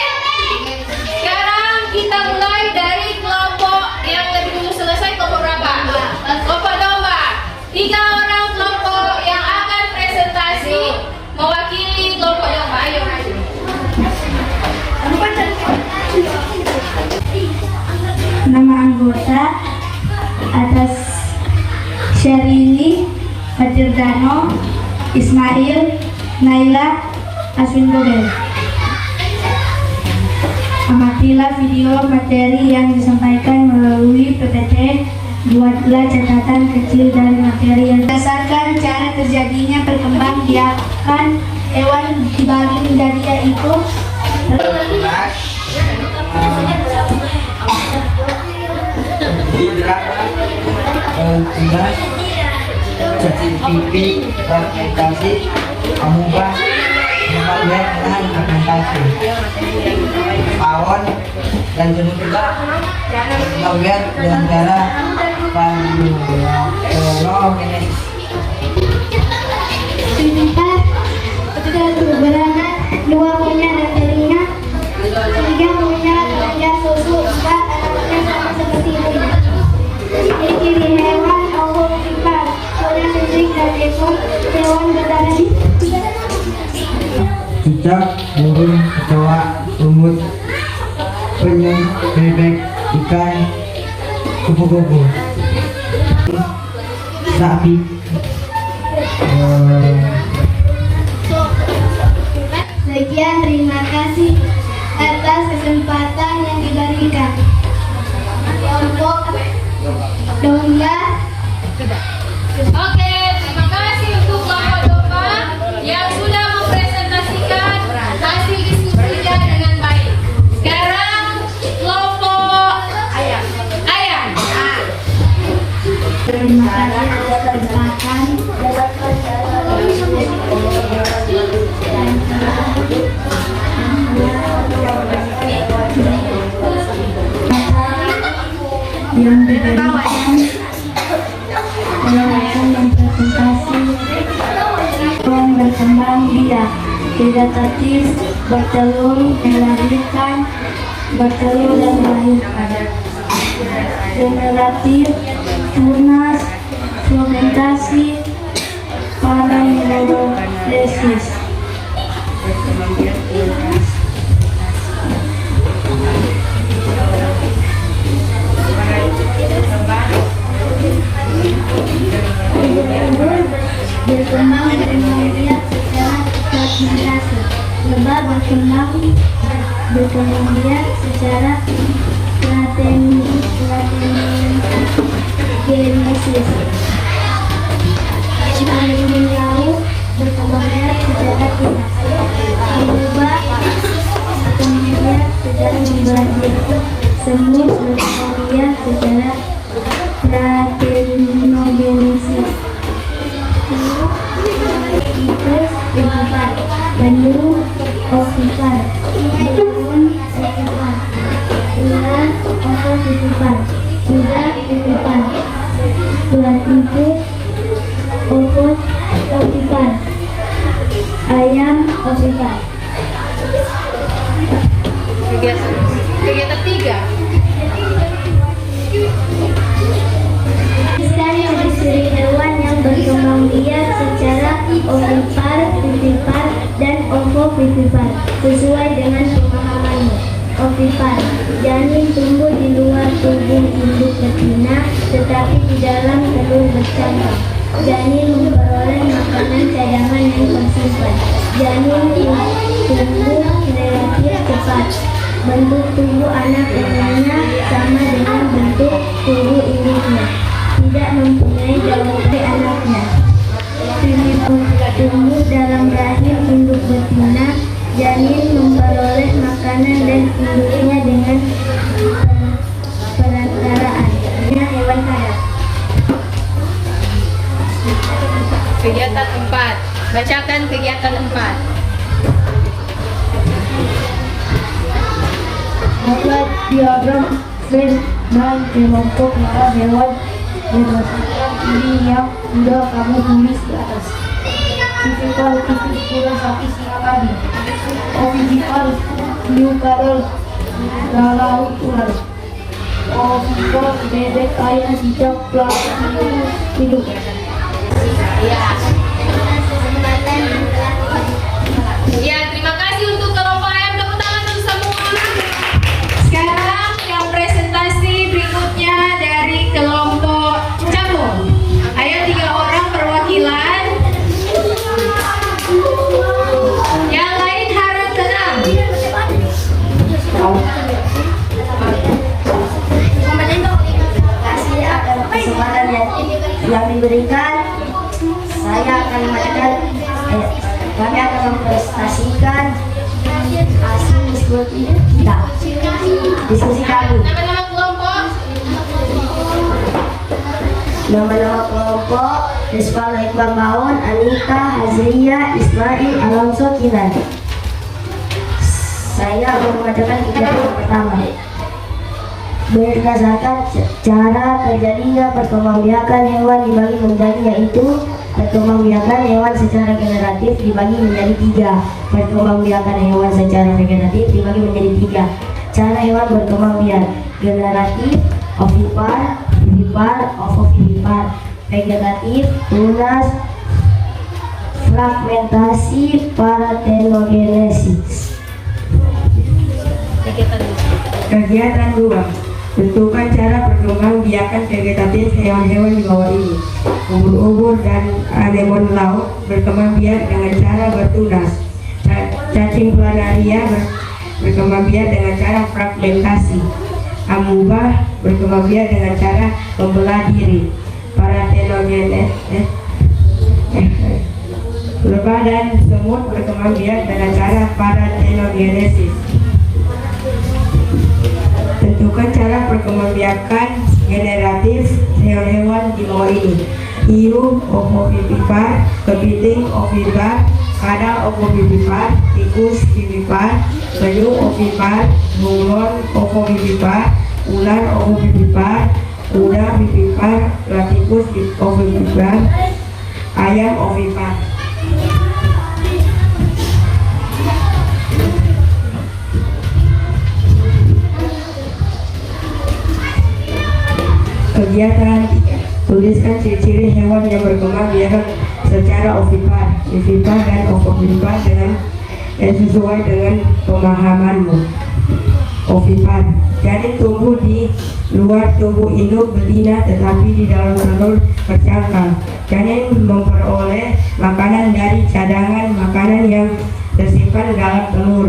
Sekarang kita mulai dari kelompok yang lebih dulu selesai. Kelompok berapa? Kelompok domba. 3 orang kelompok yang akan presentasi mewakili kelompok domba. Ayo maju. Nama anggota atas Syarili, Fatirdano, Ismail, Naila, Aswin Gobel. Amatilah video materi yang disampaikan melalui PPT. Buatlah catatan kecil dari materi yang berdasarkan cara terjadinya perkembangbiakan hewan dibagi menjadi yaitu CCTV, fragmentasi, amuba, pembagian lahan fragmentasi, pawon, dan jenuh juga pembagian dengan cara panduologenesis. Sebentar, ketika berberangan, 2 punya dan telinga, 3 punya kelenjar susu, 4 anaknya sama seperti ibunya. Ciri-ciri hewan ovipar, punya fisik dan ekor, hewan berdarah. Cicak, burung, kecoa, lumut, penyu, bebek, ikan, kupu-kupu, sapi, Sekian, terima kasih atas kesempatan yang diberikan. Kelompok domba. Oke, terima kasih untuk kelompok domba yang sudah mempresentasikan hasil diskusinya dengan baik. Sekarang kelompok ayam. Terima kasih atas kesempatan. Yang diberikan melakukan presentasi berkembang biak, vegetatif, bertelur, melahirkan, bertelur dan melahirkan, generatif, tunas, fermentasi, paramenoresis. Berkembang biak secara fragmentasi. Lebah berkembang biak secara genesis. Harimau laut berkembang biak secara kinas. Lebah berkembang biak secara membelah diri. Semut berkembang biak secara fraternogenisis. Tikus ovipar, penyu ovipar, burung ovipar, ular ovipar, kuda ovipar, ular pipit ovipar, ayam ovipar. Kegiatan 3. Dari ciri hewan yang berkembang biak secara ovipar, vivipar, dan ovovivipar sesuai dengan pemahamannya. Ovipar, janin tumbuh di luar tubuh induk betina, tetapi di dalam telur bercabang. Janin memperoleh makanan cadangan yang tersimpan. Janin tumbuh relatif cepat. Bentuk tubuh anak janinnya sama dengan bentuk tubuh induknya. Tidak mempunyai jangkauan anaknya. Tumbuh dalam rahim induk betina, janin memperoleh makanan dan induknya dengan perantaraan hewan hadap. Kegiatan 4. Bacakan kegiatan 4. Dapat diagram Venn dan kelompok para hewan berdasarkan ini yang sudah kamu tulis di atas. Vivipar, kuda, sapi, singa, babi. Ovipar, hiu, kadal, laut, ular. Ovipar, bebek, ayam, cicak, pelaku, hidup. Ya, terima kasih untuk kelompok ayam. Tepuk tangan untuk semua. Sekarang yang presentasi berikutnya dari kelompok jamur. Ayo 3 orang perwakilan. Yang lain harap tenang. Kasih akan kesempatan yang diberikan. Saya akan membacakan, kami akan mempresentasikan hasil diskusi kita. Diskusi kami. Nama-nama kelompok. Nama-nama kelompok: Rizwan Hikmah Maun, Anita, Hazria, Ismail, Alonso, Kinan. Saya akan membacakan kegiatan pertama. Berdasarkan cara terjadinya perkembangbiakan hewan dibagi menjadi, yaitu perkembangbiakan hewan secara generatif dibagi menjadi 3. Perkembangbiakan hewan secara vegetatif dibagi menjadi 3. Cara hewan berkembang biak: generatif, ovipar, vivipar, ovovivipar; vegetatif, tunas, fragmentasi, paratenogenesis. Kegiatan Kegiatan 2. Tentukan cara perkembangbiakan vegetatif hewan-hewan di bawah ini. Ubur-ubur dan anemon laut berkembang biak dengan cara bertunas. Cacing planaria berkembang biak dengan cara fragmentasi. Amuba berkembang biak dengan cara membelah diri. Parthenogenesis lebah dan semut berkembang biak dengan cara parthenogenesis. Tentukan cara perkembangbiakan generatif hewan-hewan di bawah ini. Hiu ovovivipar, kepiting ovipar, kadal ovovivipar, tikus vivipar, penyu ovipar, bunglon ovovivipar, ular ovovivipar, kuda vivipar, platypus ovovivipar, ayam ovipar. Kegiatan 3. Tuliskan ciri-ciri hewan yang berkembang biak secara ovipar, vivipar dan ovovivipar dengan sesuai dengan pemahamanmu. Ovipar, janin tumbuh di luar tubuh induk betina tetapi di dalam telur bercangkang. Janin memperoleh makanan dari cadangan makanan yang tersimpan dalam telur.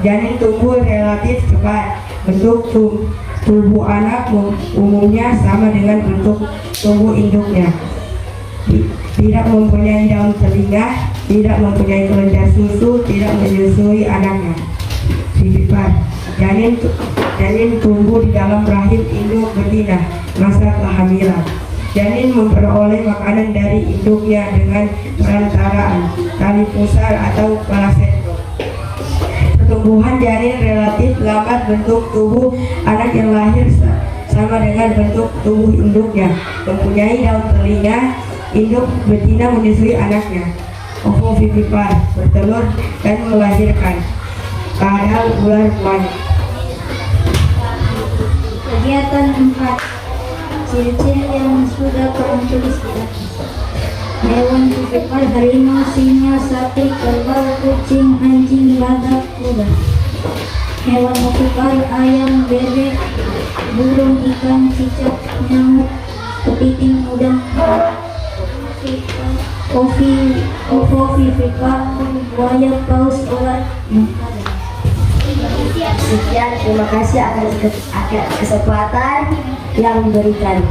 Janin tumbuh relatif cepat. Bentuk tubuh anak umumnya sama dengan bentuk tubuh induknya. Tidak mempunyai daun telinga, tidak mempunyai kelenjar susu, tidak menyusui anaknya. Vivipar, janin tumbuh di dalam rahim induk betina masa kehamilan. Janin memperoleh makanan dari induknya dengan perantaraan tali pusar atau placenta. Pertumbuhan janin relatif lambat. Bentuk tubuh anak yang lahir sama dengan bentuk tubuh induknya. Mempunyai daun telinga, induk betina menyusui anaknya. Ovovivipar, bertelur dan melahirkan. Kadal ular madu. Kegiatan 4. Ciri-ciri yang sudah kamu tulis di atas. Hewan vivipar: harimau, singa, sapi, kerbau, kucing, anjing, badak, kuda. Hewan ovipar: ayam, bebek, burung, ikan, cicak, nyamuk, kepiting, udang. Ovovivipar: buaya, paus, ular. Sekian, terima kasih atas kesempatan yang diberikan.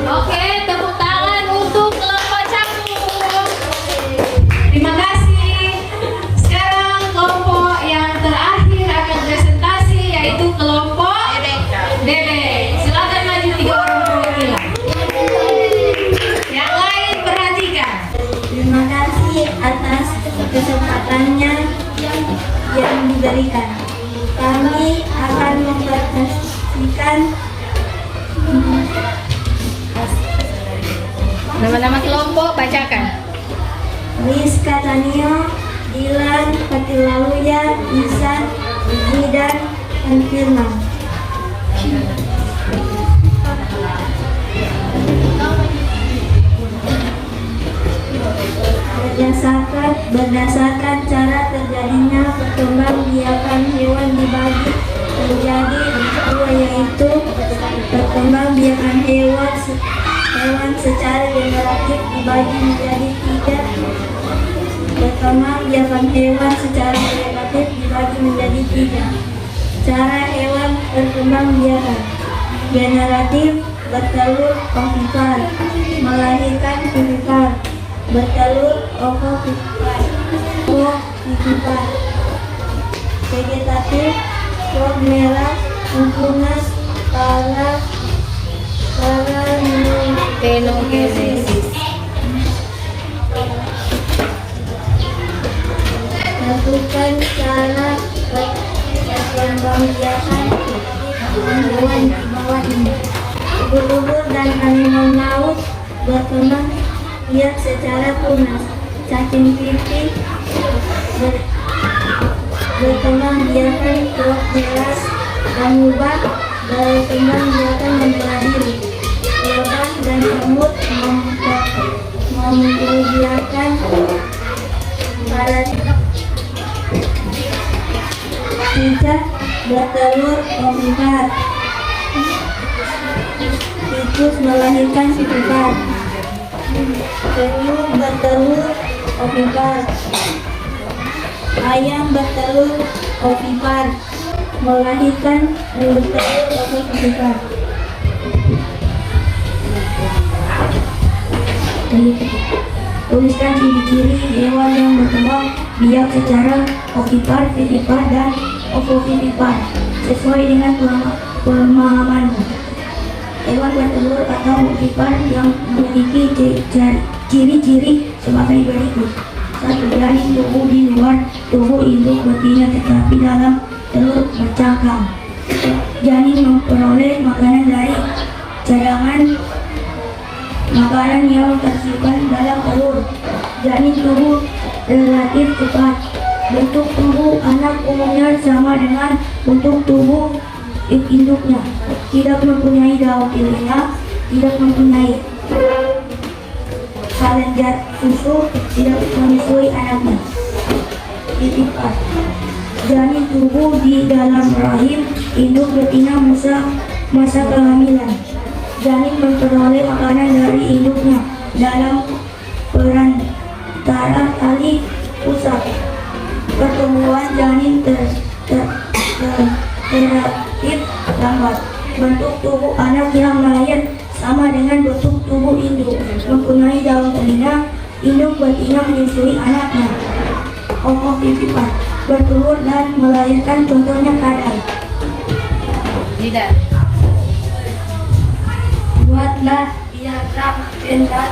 Oke, tepuk tangan untuk kelompok campur. Terima kasih. Sekarang kelompok yang terakhir akan presentasi yaitu kelompok bebek. Silakan maju 3 orang perwakilan. Yang lain perhatikan. Terima kasih atas kesempatannya yang diberikan. Kami akan mempresentasikan Nama-nama kelompok bacakan. Rizka Tanio, Dilan, Patilaluya, Isan, Zidan, dan Firman. Berdasarkan cara terjadinya perkembangbiakan hewan dibagi menjadi 2, yaitu perkembangbiakan hewan secara generatif dibagi menjadi 3. Perkembangbiakan hewan secara vegetatif dibagi menjadi 3. Cara hewan berkembangbiakan: generatif, bertelur, ovipar, melahirkan, vivipar, bertelur, ovovivipar, vegetatif, frog merah, untunas, Parthenogenesis. Lakukan cara perkembangbiakan hewan di bawah ini. Ubur-ubur dan anemon laut berkembang biak secara tunas. Cacing pipih berkembang biakan frog merah. Amuba berkembang biakan membelah diri. Lebah dan semut memperbiakan pada cicak bertelur ovipar. terus melahirkan ovipar. Telur bertelur ovipar. Ayam bertelur ovipar. Melahirkan bertelur ovipar. Tuliskan ciri-ciri hewan yang berkembang biak secara ovipar, vivipar, dan ovovivipar sesuai dengan pemahamanmu. Hewan bertelur atau ovipar yang memiliki ciri-ciri sebagai berikut. 1. Janin tumbuh di luar tubuh induk betina tetapi dalam telur bercangkang. Janin memperoleh makanan dari cadangan makanan yang tersimpan dalam telur. Janin tumbuh relatif cepat. Bentuk tubuh anak umumnya sama dengan bentuk tubuh induknya. Tidak mempunyai daun telinga, tidak mempunyai kelenjar susu, tidak menyusui anaknya. Vivipar. Janin tumbuh di dalam rahim induk betina masa kehamilan. Janin memperoleh makanan dari induknya dalam perantara tali pusat. Pertumbuhan janin relatif lambat. Bentuk tubuh anak yang lahir sama dengan bentuk tubuh induk. Mempunyai daun telinga, induk betina menyusui anaknya. Ovovivipar. Bertelur dan melahirkan, contohnya kadal. Tidak. Buatlah diagram tentang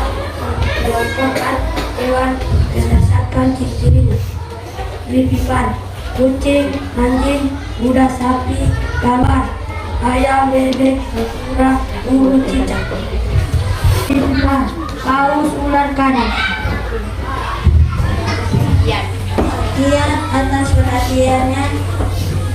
kelompokkan hewan berdasarkan ciri-cirinya. Vivipar. Kucing, anjing, kuda, sapi, kamar, ayam, bebek, kura, unggu, cicak. Vivipar. Paus, ular, kadal. Ya. Sekian atas perhatiannya.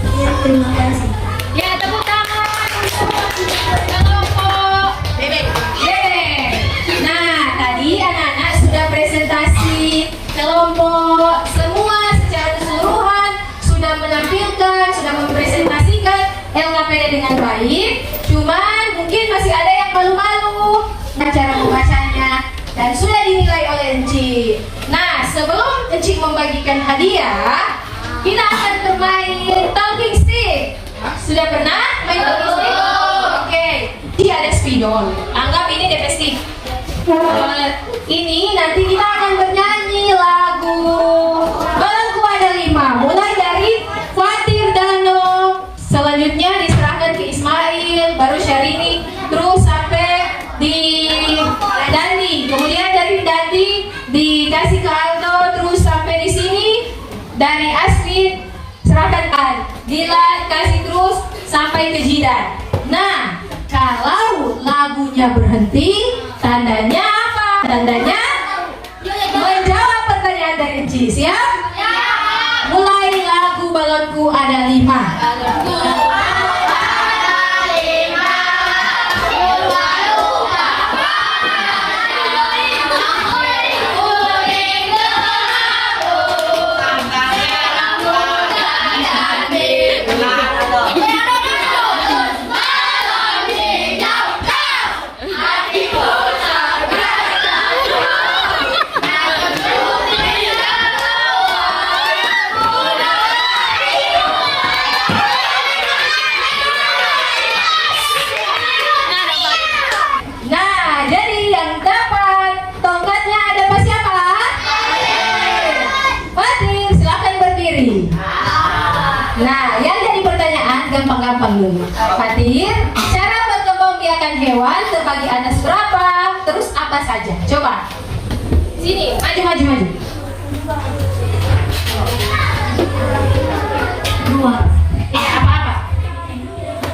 Sekian, terima kasih. Ya, tepuk tangan untuk kelompok bebek. Yeay. Nah, tadi anak-anak sudah presentasi kelompok semua secara keseluruhan, sudah menampilkan, sudah mempresentasikan LKPD dengan baik. Cuman mungkin masih ada yang malu-malu cara membacanya dan sudah dinilai oleh Enci. Nah, sebelum Enci membagikan hadiah, kita akan bermain talking stick. Sudah pernah main talking stick? Oke. Dia ada spidol. Anggap ini DP stick. Ini nanti kita akan bernyanyi lagu Balonku Ada 5. Mulai dari Fatir Dano, selanjutnya diserahkan ke Ismail, baru Syahrini, terus sampai di Dandi. Kemudian dari Dandi dikasih ke Aldo, terus sampai di sini dari Asri serahkan An. Dilan kasih terus sampai ke Jidan. Nah, kalau lagunya berhenti, tandanya apa? Tandanya menjawab pertanyaan dari Enci. Siap? Mulai lagu Balonku Ada 5. Nah, yang jadi pertanyaan gampang-gampang dulu. Fatir, cara berkembang biakan hewan terbagi atas berapa? Terus apa saja? Coba. Sini, maju. Dua. Apa-apa?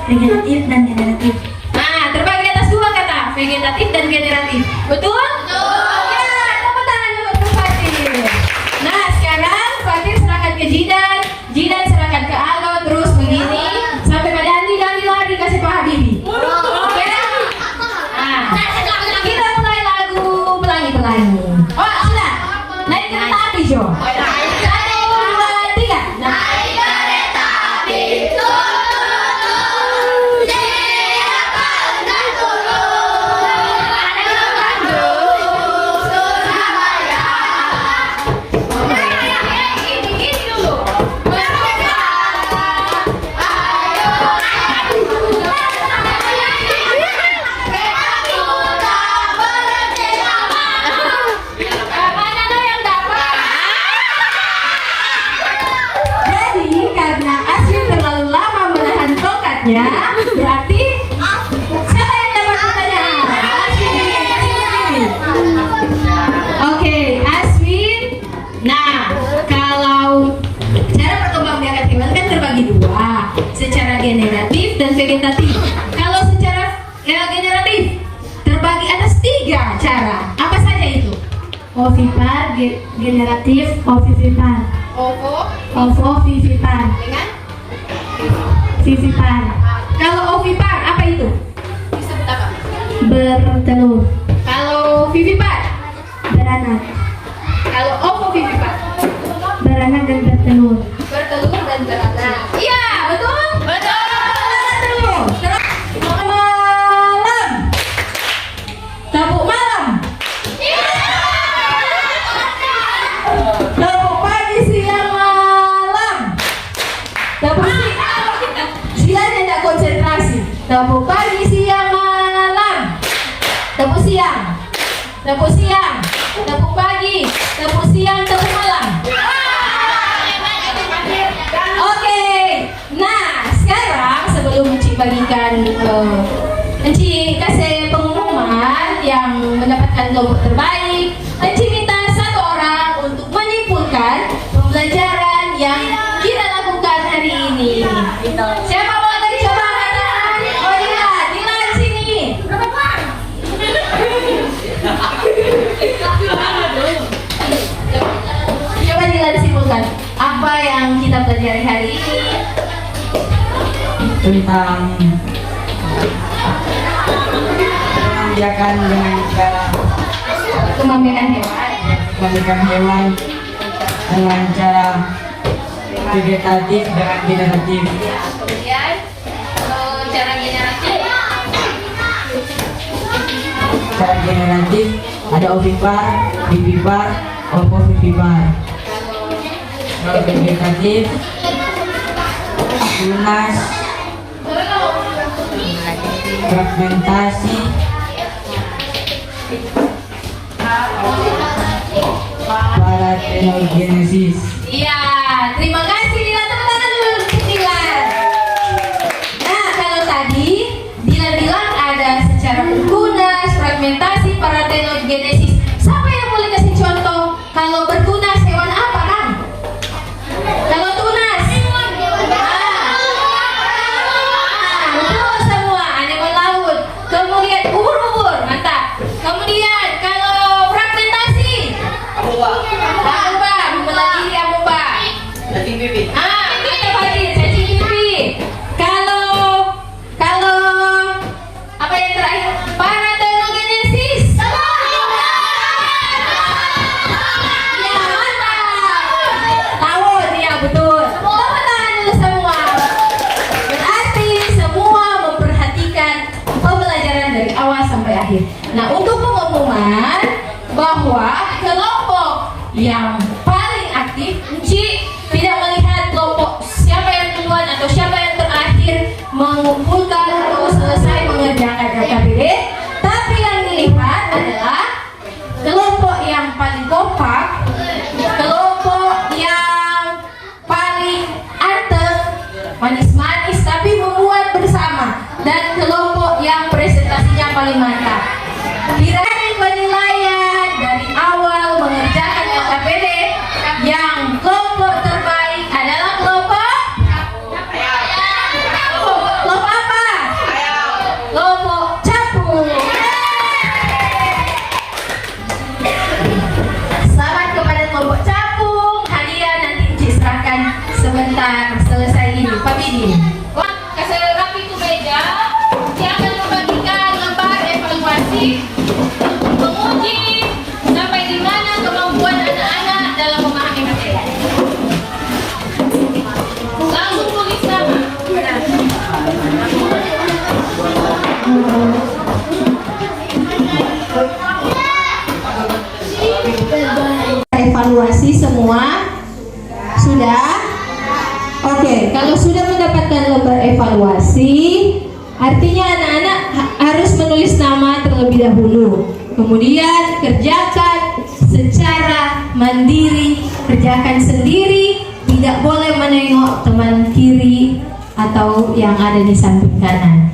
Vegetatif dan generatif. Nah, terbagi atas dua kata, vegetatif dan generatif. Betul? Ya, tepuk tangan untuk Fatir. Nah, sekarang Fatir serahkan ke Jidan, Jidan serahkan ke Aldo, terus begini sampai pada Andi lari kasih Pak Habibie. Oke? Nah, kita mulai lagu pelangi-pelangi. Oh, sudah. Naik kereta api, Jo. 1, 2, 3. Naik kereta api. Ovipar, generatif, ovivipar. Ovovivipar. Dengan Vivipar. kalau ovipar apa itu? Disebut apa? Bertelur. Kalau vivipar? Beranak. Kalau ovovivipar? Beranak dan bertelur. Bertelur dan beranak. Iya, betul? Betul. Malam. Tepuk malam. Tepuk pagi, siang, malam. Tepuk siang tidak konsentrasi. Tepuk pagi, siang, malam. Tepuk siang. Tepuk siang. Tepuk pagi. Tepuk siang. Tepuk malam. Oke. Nah, sekarang sebelum Encik bagikan Encik kasih pengumuman yang mendapatkan kelompok terbaik, Encik minta satu orang untuk menyimpulkan pembelajaran yang kita lakukan hari ini. Siapa mau tadi coba angkat tangan? Oh iya, Dilan sini. Coba Dilan simpulkan apa yang kita pelajari hari ini. Tentang membiakan dengan cara Kemampuan hewan. membiakan hewan dengan cara vegetatif dan generatif. Kemudian cara generatif. Cara generatif ada ovipar, vivipar, ovovivipar. Kalau vegetatif tunas, fragmentasi, parthenogenesis. Iya, terima kasih Dilan, tepuk tangan dulu untuk Dilan. Nah, kalau tadi Dilan bilang ada secara bertunas, fragmentasi, parthenogenesis. Siapa yang boleh kasih contoh kalau bertunas hewan apa, Kang? Kalau tunas? Betul semua, animal laut. Kemudian ubur-ubur, mantap. Kemudian kalau fragmentasi? Amuba, membelah amuba. Cacing pipit. Kita bagi cacing pipit. Kalau apa yang terakhir? Parthenogenesis. Ya, mantap. Laut, ya betul. Tepuk tangan dulu semua. Berarti semua memperhatikan pembelajaran dari awal sampai akhir. Nah, untuk pengumuman bahwa kelompok yang paling aktif, Encik tidak melihat kelompok siapa yang duluan atau siapa yang terakhir mengumpulkan atau selesai mengerjakan LKPD, tapi yang dilihat adalah kelompok yang paling kompak, kelompok yang paling anteng, manis-manis tapi membuat bersama, dan kelompok yang presentasinya paling mantap. Diraih penilaian dari awal mengerjakan LKPD, yang kelompok terbaik adalah kelompok apa? Kelompok capung. Selamat kepada kelompok capung. Hadiah nanti Encik serahkan sebentar selesai ini. Pak Bidin, kasih rapi ke meja. Dia akan membagikan lembar evaluasi menguji sampai di mana kemampuan anak-anak dalam memahami materi. Langsung tulis nama. Evaluasi semua sudah? Oke, kalau sudah mendapatkan lembar evaluasi, artinya anak-anak harus menulis nama terlebih dahulu. Kemudian kerjakan secara mandiri, kerjakan sendiri, tidak boleh menengok teman kiri atau yang ada di samping kanan.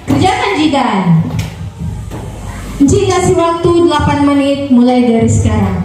Kerjakan Jidan. Encik kasih waktu 8 menit mulai dari sekarang.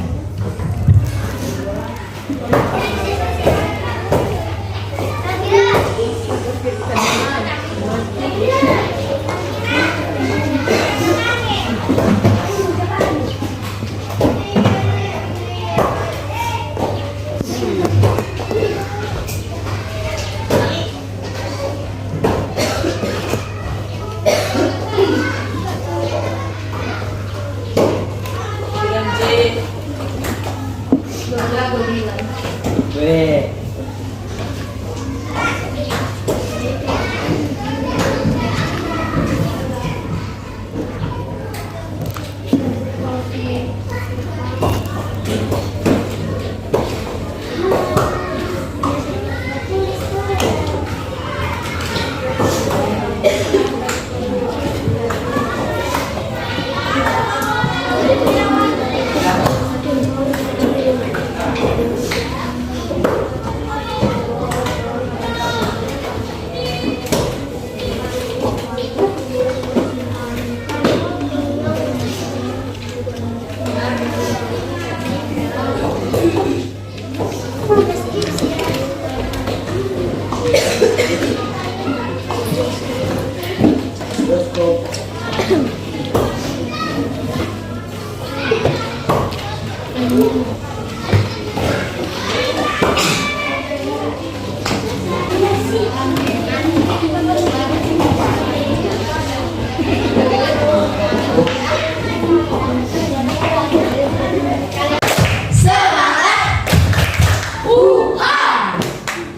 cukup.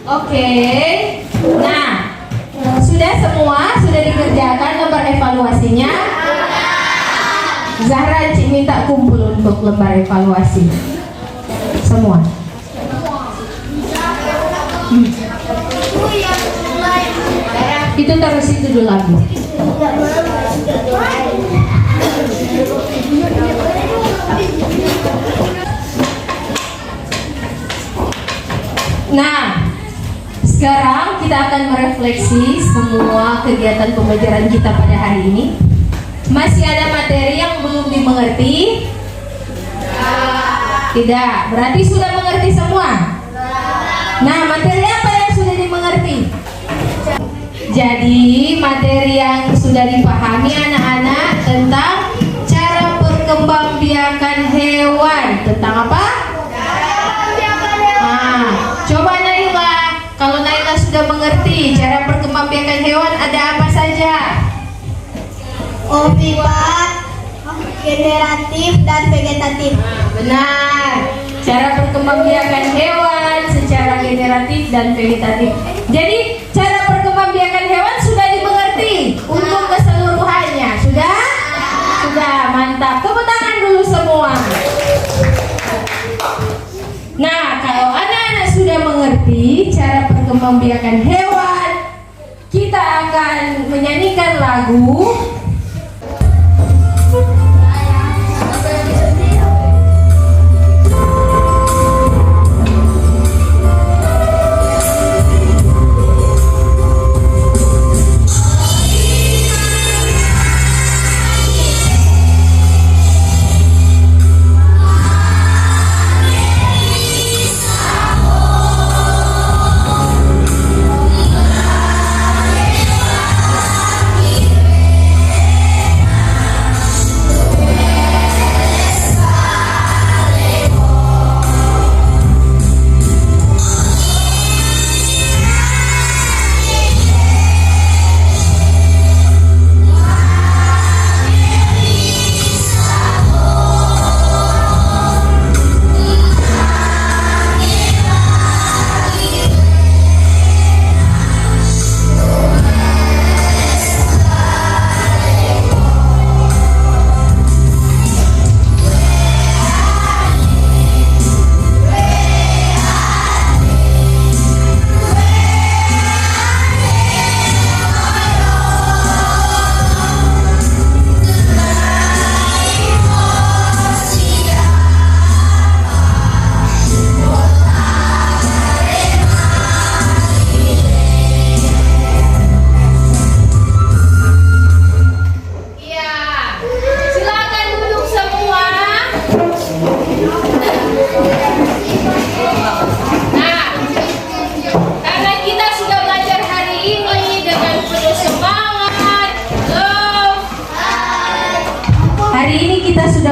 Oke. Nah, sudah semua sudah dikerjakan lembar evaluasinya. Zahra Cik minta kumpul untuk lembar evaluasi. Semua. Itu terus itu dulu lagi. Nah, sekarang kita akan merefleksi semua kegiatan pembelajaran kita pada hari ini. Masih ada materi yang belum dimengerti? Tidak, berarti sudah mengerti semua. Nah, materi apa yang sudah dimengerti? Jadi, materi yang sudah dipahami anak-anak tentang cara perkembangbiakan hewan. Tentang apa? Nah, coba Naila, kalau Naila sudah mengerti cara perkembangbiakan hewan ada apa saja? Ovipat, generatif, dan vegetatif. Benar, cara perkembangbiakan hewan secara generatif dan vegetatif. Jadi, cara perkembangbiakan hewan sudah dimengerti untuk keseluruhannya. Sudah? Sudah, mantap. Tepuk tangan dulu semua. Nah, kalau anak-anak sudah mengerti cara perkembangbiakan hewan, kita akan menyanyikan lagu.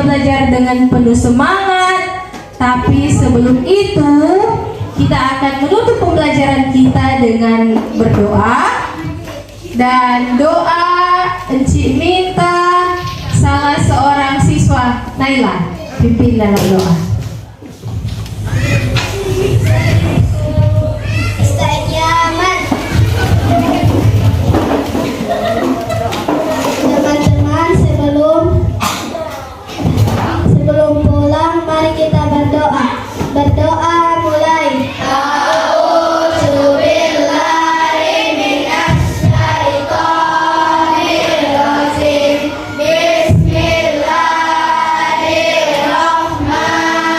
Belajar dengan penuh semangat, tapi sebelum itu kita akan menutup pembelajaran kita dengan berdoa. Dan doa Encik minta salah seorang siswa, Naila, pimpin dalam doa. Teman-teman, sebelum pulang, mari kita berdoa. Berdoa mulai. Bismillahirrahmanirrahim.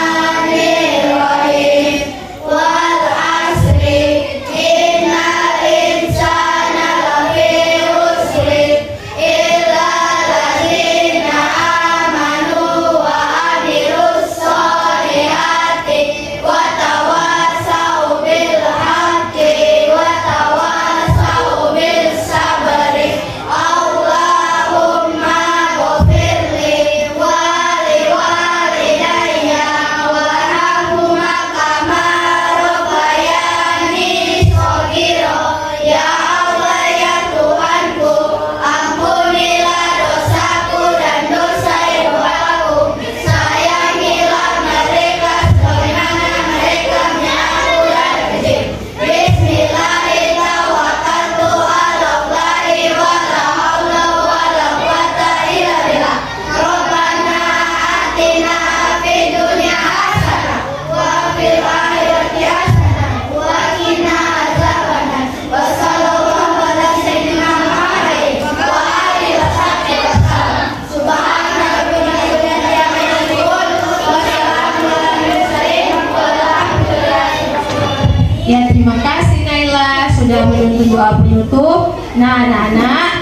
sebelum doa penutup. Nah, anak-anak,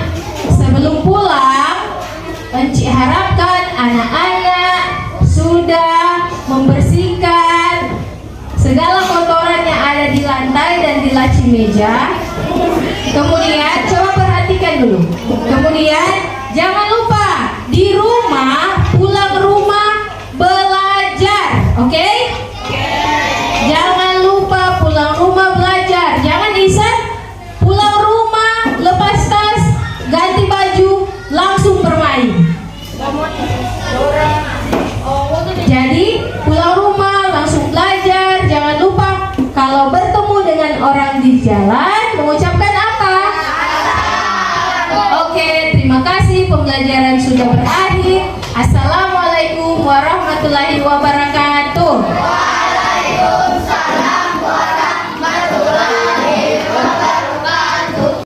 sebelum pulang, Encik harapkan anak-anak sudah membersihkan segala kotoran yang ada di lantai dan di laci meja. Kemudian coba perhatikan dulu. Kemudian jangan lupa di rumah, pulang rumah belajar, oke? Jangan lupa pulang rumah belajar. Jangan iseng pulang rumah, lepas tas, ganti baju, langsung bermain. Jadi pulang rumah langsung belajar. Jangan lupa kalau bertemu dengan orang di jalan mengucapkan apa? Oke, terima kasih, pembelajaran sudah berakhir.